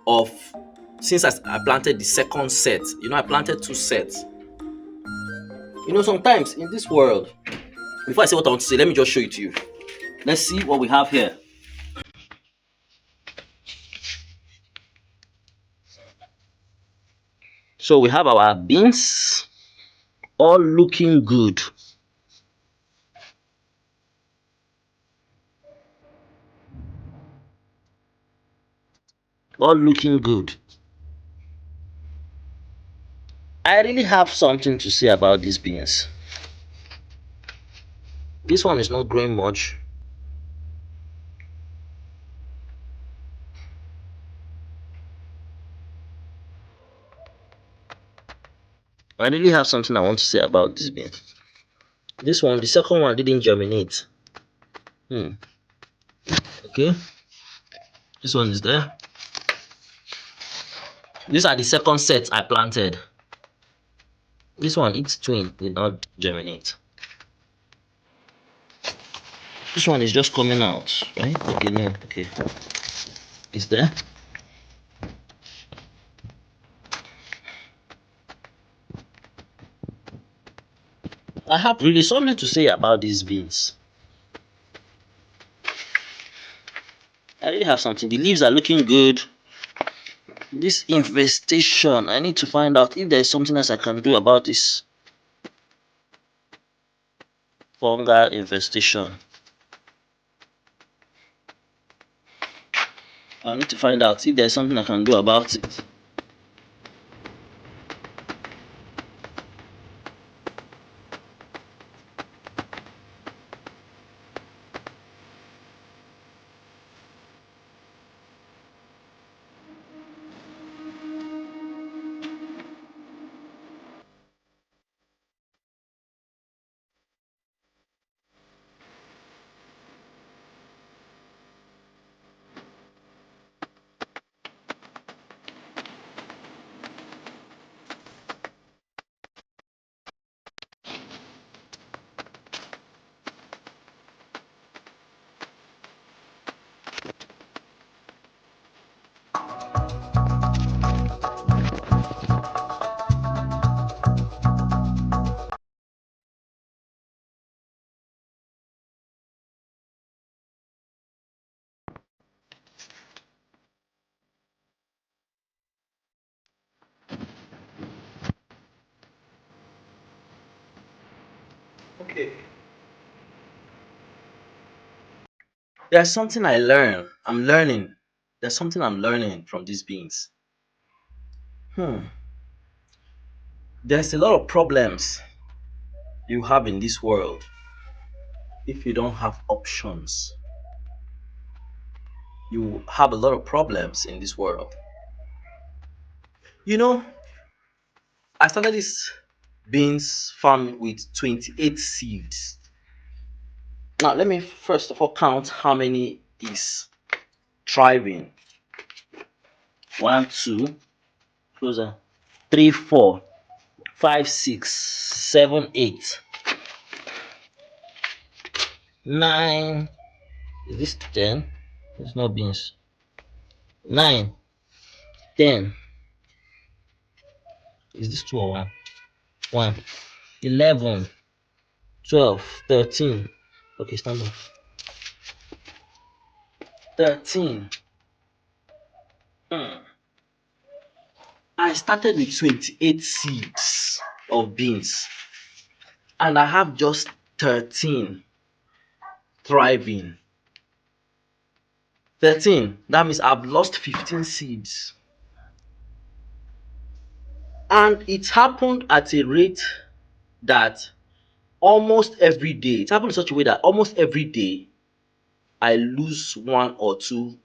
of since I planted the second set. I planted 2 sets. Sometimes in this world, before I say what I want to say, let me just show it to you. Let's see what we have here. So we have our beans all looking good. All looking good. I really have something to say about these beans. This one is not growing much. I really have something I want to say about this bean. This one, the second one, didn't germinate. Okay, this one is there. These are the second sets I planted. This one, its twin, did not germinate. This one is just coming out, right? Okay, no, okay. It's there. I have really something to say about these beans. I really have something. The leaves are looking good. This infestation, I need to find out if there's something else I can do about this fungal infestation. I need to find out if there's something I can do about it. Okay. There's something I learn. I'm learning. There's something I'm learning from these beans. There's a lot of problems you have in this world if you don't have options. You have a lot of problems in this world. You know, I started this beans farm with 28 seeds. Now, let me first of all count how many is thriving. 1, 2, closer. 3, 4, 5, 6, 7, 8, 9. Is this 10? It's not beans. 9, 10. Is this 2 or 1? 1. 11, 12, 13. Okay, stand up. 13. I started with 28 seeds of beans and I have just 13 thriving. 13. That means I've lost 15 seeds. And it happened at a rate that almost every day, it happened in such a way that almost every day I lose 1 or 2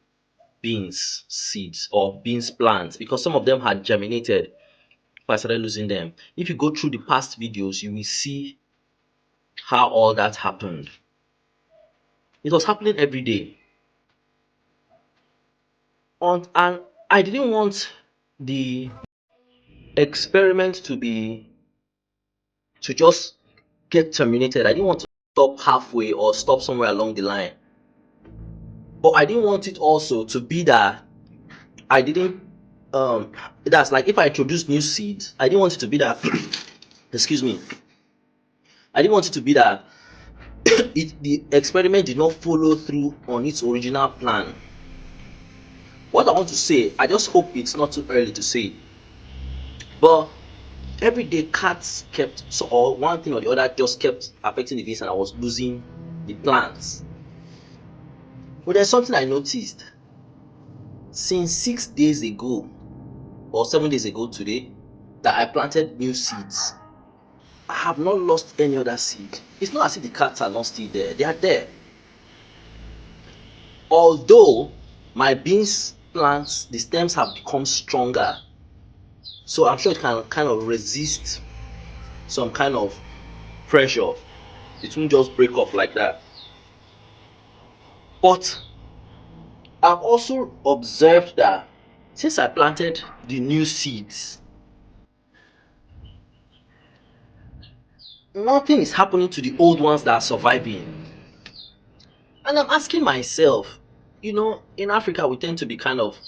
beans seeds or beans plants because some of them had germinated before I started losing them. If you go through the past videos, you will see how all that happened. It was happening every day. And I didn't want the experiment to just get terminated. I didn't want to stop halfway or stop somewhere along the line. But I didn't want it also to be that I didn't that's like if I introduce new seeds, I didn't want it to be that excuse me. I didn't want it to be that the experiment did not follow through on its original plan. What I want to say, I just hope it's not too early to say. But every day cats kept so or one thing or the other just kept affecting the beans and I was losing the plants. But there's something I noticed. Since 6 days ago or 7 days ago today that I planted new seeds, I have not lost any other seed. It's not as if the cats are not still there. They are there. Although my beans plants, the stems have become stronger. So I'm sure it can kind of resist some kind of pressure. It won't just break off like that. But I've also observed that since I planted the new seeds, nothing is happening to the old ones that are surviving. And I'm asking myself, in Africa, we tend to be kind of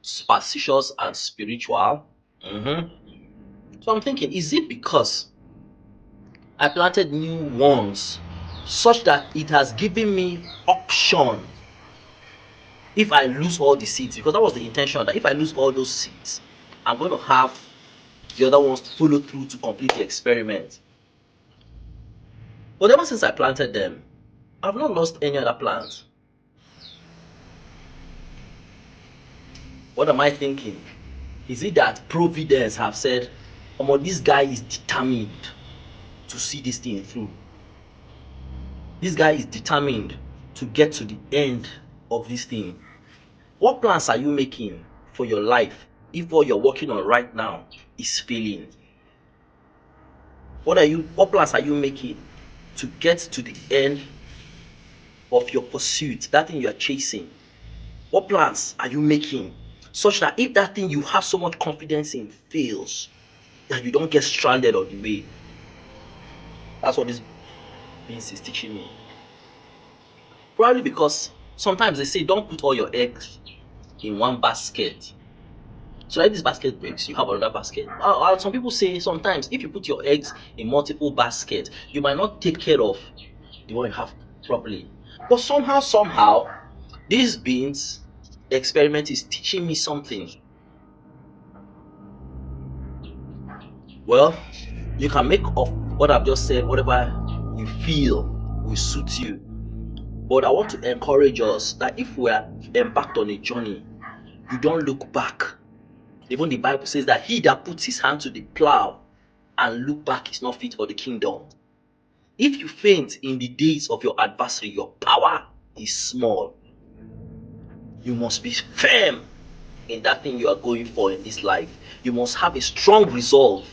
superstitious and spiritual. So I'm thinking, is it because I planted new ones such that it has given me option if I lose all the seeds? Because that was the intention, that if I lose all those seeds, I'm going to have the other ones follow through to complete the experiment. But ever since I planted them, I've not lost any other plants. What am I thinking? Is it that Providence have said, this guy is determined to see this thing through? This guy is determined to get to the end of this thing. What plans are you making for your life if what you're working on right now is failing? What plans are you making to get to the end of your pursuit, that thing you are chasing? What plans are you making such that if that thing you have so much confidence in fails, that you don't get stranded on the way? That's what this beans is teaching me. Probably because sometimes they say don't put all your eggs in one basket. So if this basket breaks, you have another basket. Some people say sometimes if you put your eggs in multiple baskets, you might not take care of the one you have properly. But somehow, this beans experiment is teaching me something. Well, you can make of what I've just said whatever you feel will suit you. But I want to encourage us that if we are embarked on a journey, you don't look back. Even the Bible says that he that puts his hand to the plow and look back is not fit for the kingdom. If you faint in the days of your adversary, your power is small. You must be firm in that thing you are going for in this life. You must have a strong resolve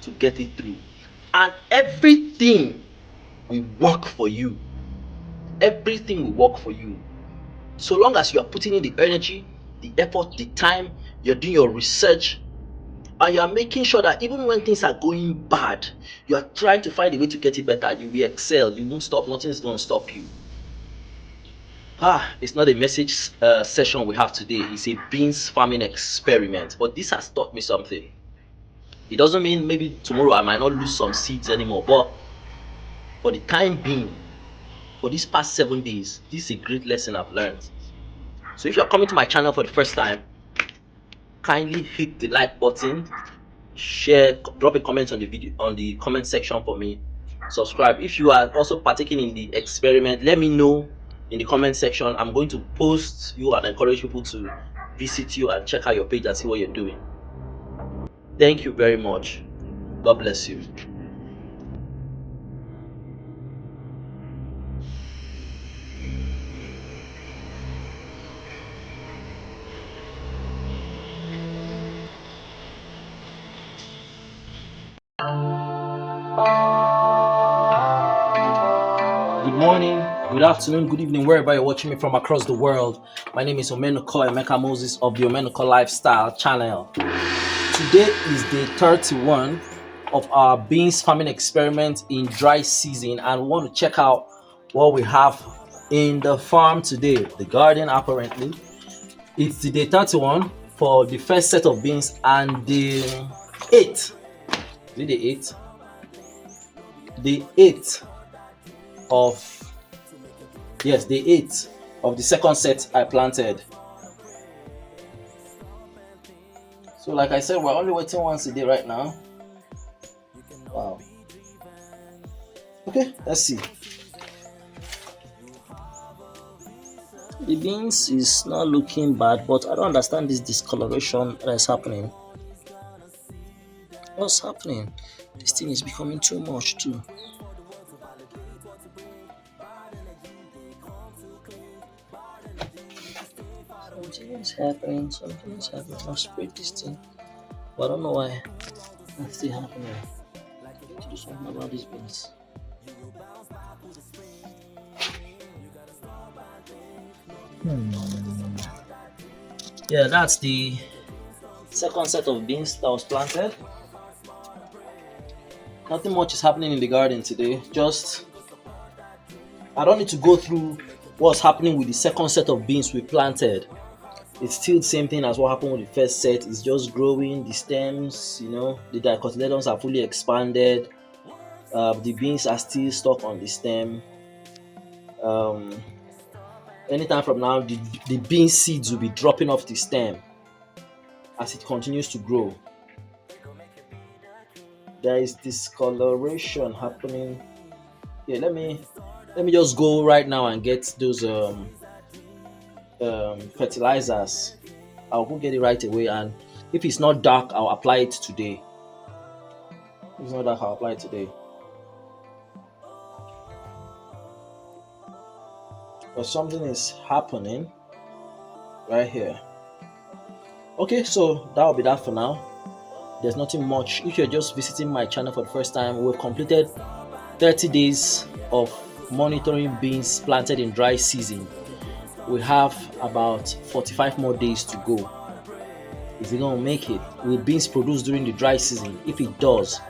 to get it through. And everything will work for you. Everything will work for you. So long as you are putting in the energy, the effort, the time, you're doing your research, and you are making sure that even when things are going bad, you are trying to find a way to get it better. You will excel. You won't stop. Nothing is going to stop you. It's not a message session we have today. It's a beans farming experiment. But this has taught me something. It doesn't mean maybe tomorrow I might not lose some seeds anymore. But for the time being, for these past 7 days, this is a great lesson I've learned. So if you're coming to my channel for the first time, kindly hit the like button, share, drop a comment on the video on the comment section for me, subscribe. If you are also partaking in the experiment, let me know in the comment section. I'm going to post you and encourage people to visit you and check out your page and see what you're doing. Thank you very much. God bless you. Good morning, good afternoon, good evening, wherever you're watching me from across the world. My name is Omenoko Emeka Moses of the Omenoko Lifestyle channel. Today is day 31 of our beans farming experiment in dry season, and we want to check out what we have in the farm today, the garden apparently. It's the day 31 for the first set of beans and the 8th. Is it the 8th? The 8th of, yes, the 8th of the second set I planted. So like I said, we're only waiting once a day right now. Wow. Okay, let's see. The beans is not looking bad, but I don't understand this discoloration that is happening. What's happening? This thing is becoming too much too. Something is happening. I've sprayed this thing, but I don't know why that's still happening. I need to do something about these beans. Yeah, that's the second set of beans that was planted. Nothing much is happening in the garden today. Just, I don't need to go through what's happening with the second set of beans we planted. It's still the same thing as what happened with the first set. It's just growing. The stems, the dicotyledons are fully expanded. The beans are still stuck on the stem. Anytime from now, the bean seeds will be dropping off the stem as it continues to grow. There is discoloration happening. Yeah, let me just go right now and get those fertilizers. I'll go get it right away, and if it's not dark, I'll apply it today. If it's not dark, I'll apply it today. But something is happening right here. Okay, so that'll be that for now. There's nothing much. If you're just visiting my channel for the first time, we've completed 30 days of monitoring beans planted in dry season. We have about 45 more days to go. Is it gonna make it? Will beans produce during the dry season? If it does,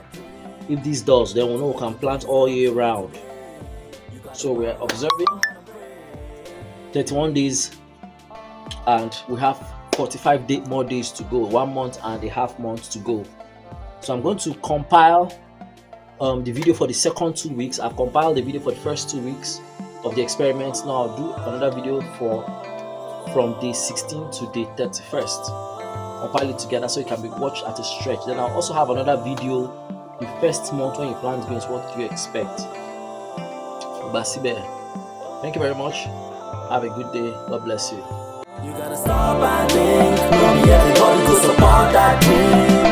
if this does, then we'll know we can plant all year round. So we're observing 31 days and we have 45 more days to go, 1 month and a half months to go. So I'm going to compile the video for the second 2 weeks. I've compiled the video for the first 2 weeks of the experiment. Now I'll do another video from day 16 to day 31st. Compile it together so it can be watched at a stretch. Then I'll also have another video the first month when you plant beans. What do you expect? Basibe. Thank you very much. Have a good day. God bless you. You gotta stop and think. Maybe everybody go support that dream.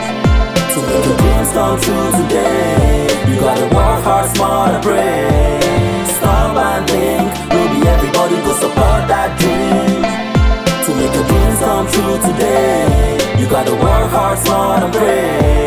To make your dreams come true today, you gotta work hard, smart and pray. Stop and think. Maybe everybody go support that dream. To make your dreams come true today, you gotta work hard, smart and pray.